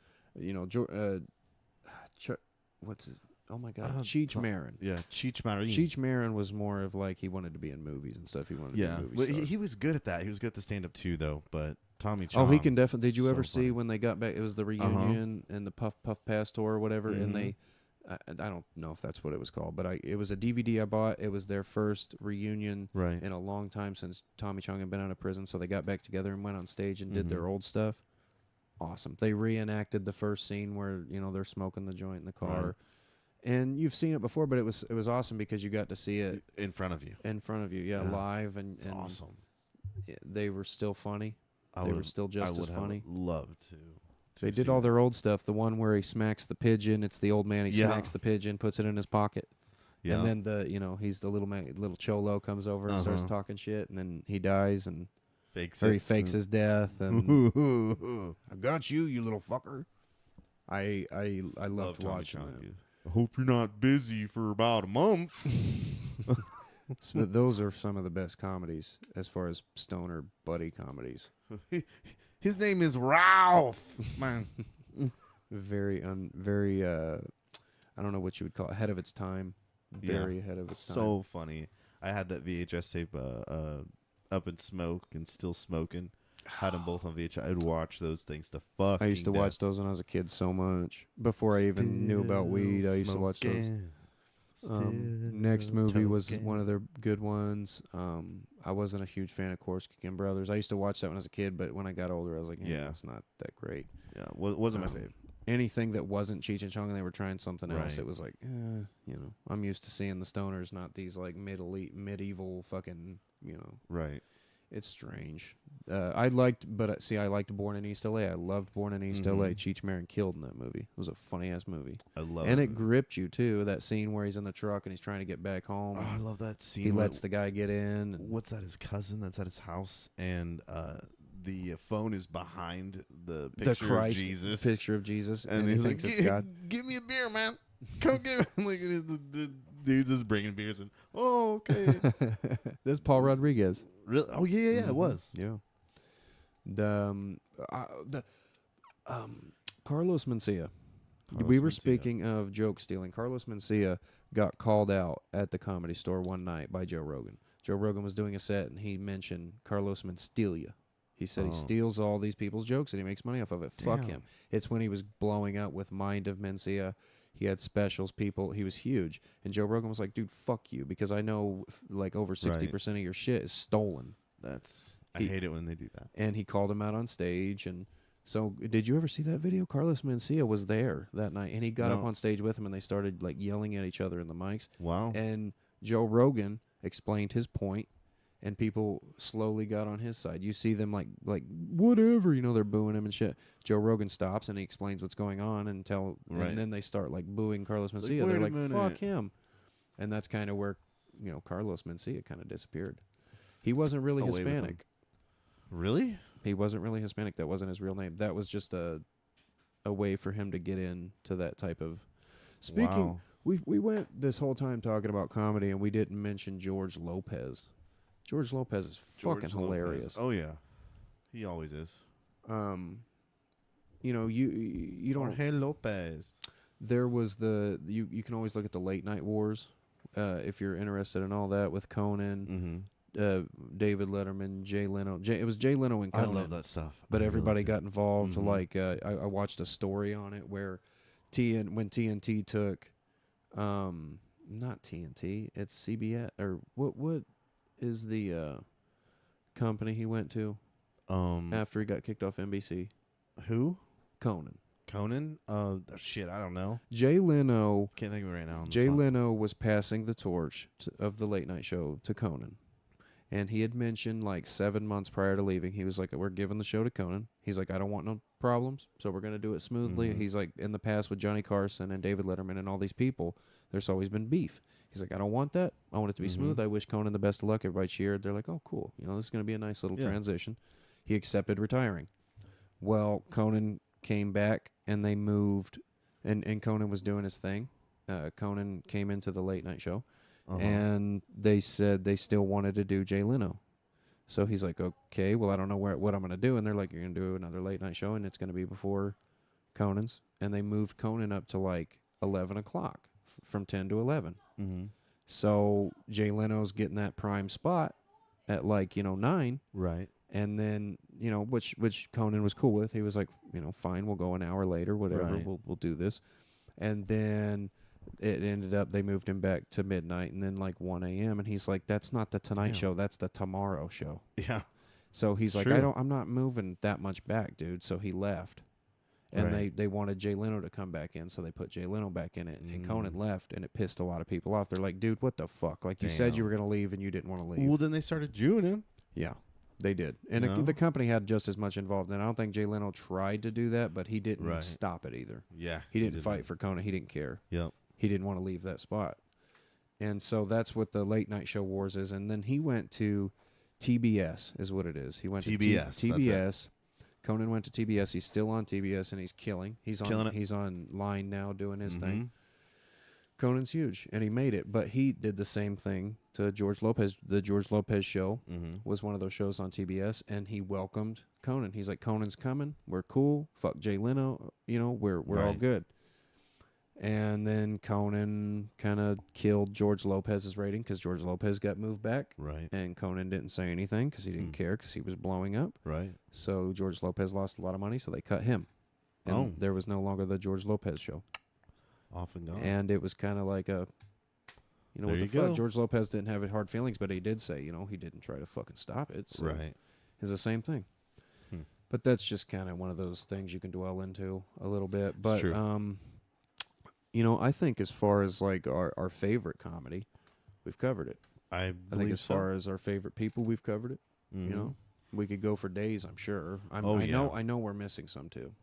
what's his? Oh my God, Cheech Marin. Yeah, Cheech Marin. Cheech Marin was more of like he wanted to be in movies and stuff. He wanted to be a movie but star. he was good at that. He was good at the stand up too, though. But Tommy Chong. Oh, he can definitely. Did you so ever see funny. when they got back? It was the reunion and the Puff Pass tour or whatever, and they. I don't know if that's what it was called, but it was a DVD I bought. It was their first reunion Right. in a long time since Tommy Chong had been out of prison, so they got back together and went on stage and did their old stuff. Awesome. They reenacted the first scene where they're smoking the joint in the car. Right. And you've seen it before, but it was awesome because you got to see it in front of you. in front of you, Yeah. live, It's and awesome. they were still funny. I They were would've- still just I as would funny. have loved to. They did see all that. their old stuff. The one where he smacks the pigeon, it's the old man. He Yeah. smacks the pigeon, puts it in his pocket, Yeah. and then he's the little cholo comes over and starts talking shit, and then he dies and fakes or it. he fakes his death. And I got you, you little fucker. I loved Tommy watching Chong, that. dude. I hope you're not busy for about a month. So those are some of the best comedies as far as stoner buddy comedies. His name is Ralph, man. Very I don't know what you would call it, ahead of its time. Very ahead of its time. So funny. I had that VHS tape Up in Smoke and Still Smoking. Had them both on VHS. I'd watch those things to fuck. I used to watch those when I was a kid so much. Before I even knew about weed, I used to watch those. Next movie was one of their good ones. I wasn't a huge fan of Corsican Brothers. I used to watch that when I was a kid, but when I got older, I was like, it's not that great. Yeah, wasn't my favorite. Anything that wasn't Cheech and Chong and they were trying something else, it was like, I'm used to seeing the stoners, not these like medieval fucking, Right. It's strange. I liked Born in East LA. I loved Born in East LA. Cheech Marin killed in that movie. It was a funny ass movie. I love it. And it gripped you too. That scene where he's in the truck and he's trying to get back home. Oh, I love that scene. He lets the guy get in. What's that? His cousin that's at his house, and the phone is behind the picture of Jesus. Picture of Jesus, and he thinks it's God. Give me a beer, man. Come get me. Like the dude's just bringing beers and okay. This is Paul Rodriguez. Really? Oh yeah, it was. Yeah. Carlos Mencia. We were speaking of joke stealing. Carlos Mencia got called out at the Comedy Store one night by Joe Rogan. Joe Rogan was doing a set and he mentioned Carlos Mencia. He said he steals all these people's jokes and he makes money off of it. Fuck him. It's when he was blowing up with Mind of Mencia. He had specials, people. He was huge. And Joe Rogan was like, dude, fuck you, because I know like over 60% of your shit is stolen. I hate it when they do that. And he called him out on stage. And so did you ever see that video? Carlos Mencia was there that night. And he got up on stage with him and they started like yelling at each other in the mics. Wow. And Joe Rogan explained his point. And people slowly got on his side. You see them like whatever, they're booing him and shit. Joe Rogan stops and he explains what's going on and then they start like booing Carlos Mencia. Like, they're like, fuck him. And that's kind of where, Carlos Mencia kind of disappeared. He wasn't really Hispanic. Really? He wasn't really Hispanic. That wasn't his real name. That was just a way for him to get into that type of. Speaking, we went this whole time talking about comedy and we didn't mention George Lopez. George Lopez is fucking hilarious. Oh yeah, he always is. You don't. Jorge Lopez. There was you can always look at the late night wars, if you're interested in all that with Conan, David Letterman, Jay Leno. It was Jay Leno and Conan. I love that stuff. But everybody got involved. Like I watched a story on it where when TNT took, not TNT, it's CBS or what is the company he went to after he got kicked off NBC? Who? Conan. Shit, I don't know. Jay Leno. Can't think of it right now. Jay Leno was passing the torch of the late night show to Conan. And he had mentioned like 7 months prior to leaving, he was like, we're giving the show to Conan. He's like, I don't want no problems, so we're going to do it smoothly. He's like, in the past with Johnny Carson and David Letterman and all these people, there's always been beef. He's like, I don't want that. I want it to be smooth. I wish Conan the best of luck. Everybody cheered. They're like, oh, cool. This is going to be a nice little transition. He accepted retiring. Well, Conan came back and they moved, and Conan was doing his thing. Conan came into the late night show, and they said they still wanted to do Jay Leno. So he's like, okay, well, I don't know what I'm going to do. And they're like, you're going to do another late night show, and it's going to be before Conan's. And they moved Conan up to like 11 o'clock. From 10 to 11. So Jay Leno's getting that prime spot at like 9. Right. And then which Conan was cool with. He was like, fine, we'll go an hour later, whatever. Right. We'll do this. And then it ended up they moved him back to midnight and then like 1 a.m. and he's like, that's not the Tonight Show, that's the Tomorrow Show. Yeah. So he's like, I'm not moving that much back, dude. So he left. And they wanted Jay Leno to come back in, so they put Jay Leno back in it. And Conan left, and it pissed a lot of people off. They're like, dude, what the fuck? Like, you said you were going to leave, and you didn't want to leave. Well, then they started Jewing him. Yeah, they did. And the company had just as much involved. And I don't think Jay Leno tried to do that, but he didn't stop it either. Yeah. He didn't fight for Conan. He didn't care. Yep. He didn't want to leave that spot. And so that's what the late night show wars is. And then he went to TBS is what it is. He went TBS, to TBS. Conan went to TBS. He's still on TBS, and he's killing. He's killing it. He's on line now doing his thing. Conan's huge, and he made it. But he did the same thing to George Lopez. The George Lopez show was one of those shows on TBS, and he welcomed Conan. He's like, Conan's coming. We're cool. Fuck Jay Leno. You know, we're all good. And then Conan kind of killed George Lopez's rating because George Lopez got moved back. Right. And Conan didn't say anything because he didn't care because he was blowing up. Right. So George Lopez lost a lot of money, so they cut him. And there was no longer the George Lopez show. Off and gone. And it was kind of like a, you know, what the fuck? George Lopez didn't have hard feelings, but he did say, you know, he didn't try to fucking stop it. So right. It's the same thing. But that's just kind of one of those things you can dwell into a little bit. But, you know, I think as far as like our favorite comedy, we've covered it. I think as far as our favorite people, we've covered it. You know, we could go for days, I'm sure. I know we're missing some too.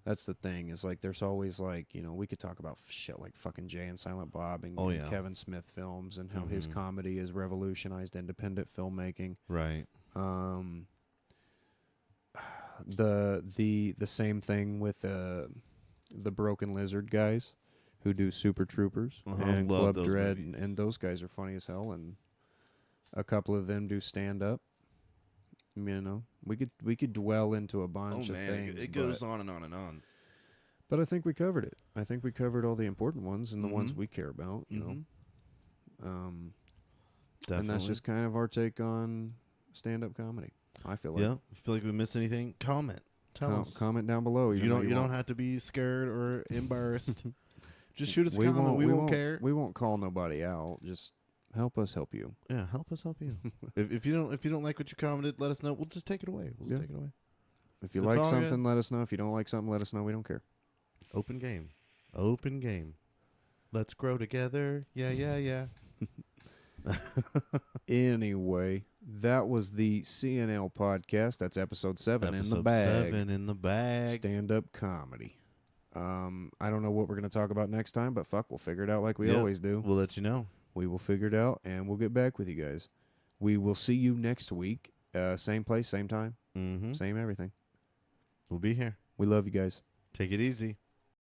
That's the thing, is like there's always like, you know, we could talk about shit like fucking Jay and Silent Bob and Kevin Smith films and how his comedy has revolutionized independent filmmaking. Right. The same thing with the Broken Lizard guys who do Super Troopers and Club Dread, and those guys are funny as hell, and a couple of them do stand up. You know, we could dwell into a bunch of things. It goes on and on and on. But I think we covered it. I think we covered all the important ones and the ones we care about. You know, and that's just kind of our take on stand-up comedy. I feel like. Yeah. If you feel like we missed anything, comment. Tell us. Comment down below. You don't have to be scared or embarrassed. Just shoot us a comment. We won't care. We won't call nobody out. Just help us help you. Yeah, help us help you. if you don't like what you commented, let us know. We'll just take it away. We'll just take it away. If you like something, let us know. If you don't like something, let us know. We don't care. Open game. Open game. Let's grow together. Yeah, yeah, yeah. Anyway, that was the CNL podcast. That's episode 7 in the bag. 7 in the bag. Stand-up comedy. I don't know what we're going to talk about next time, but fuck, we'll figure it out like we always do. We'll let you know. We will figure it out, and we'll get back with you guys. We will see you next week. Same place, same time, same everything. We'll be here. We love you guys. Take it easy.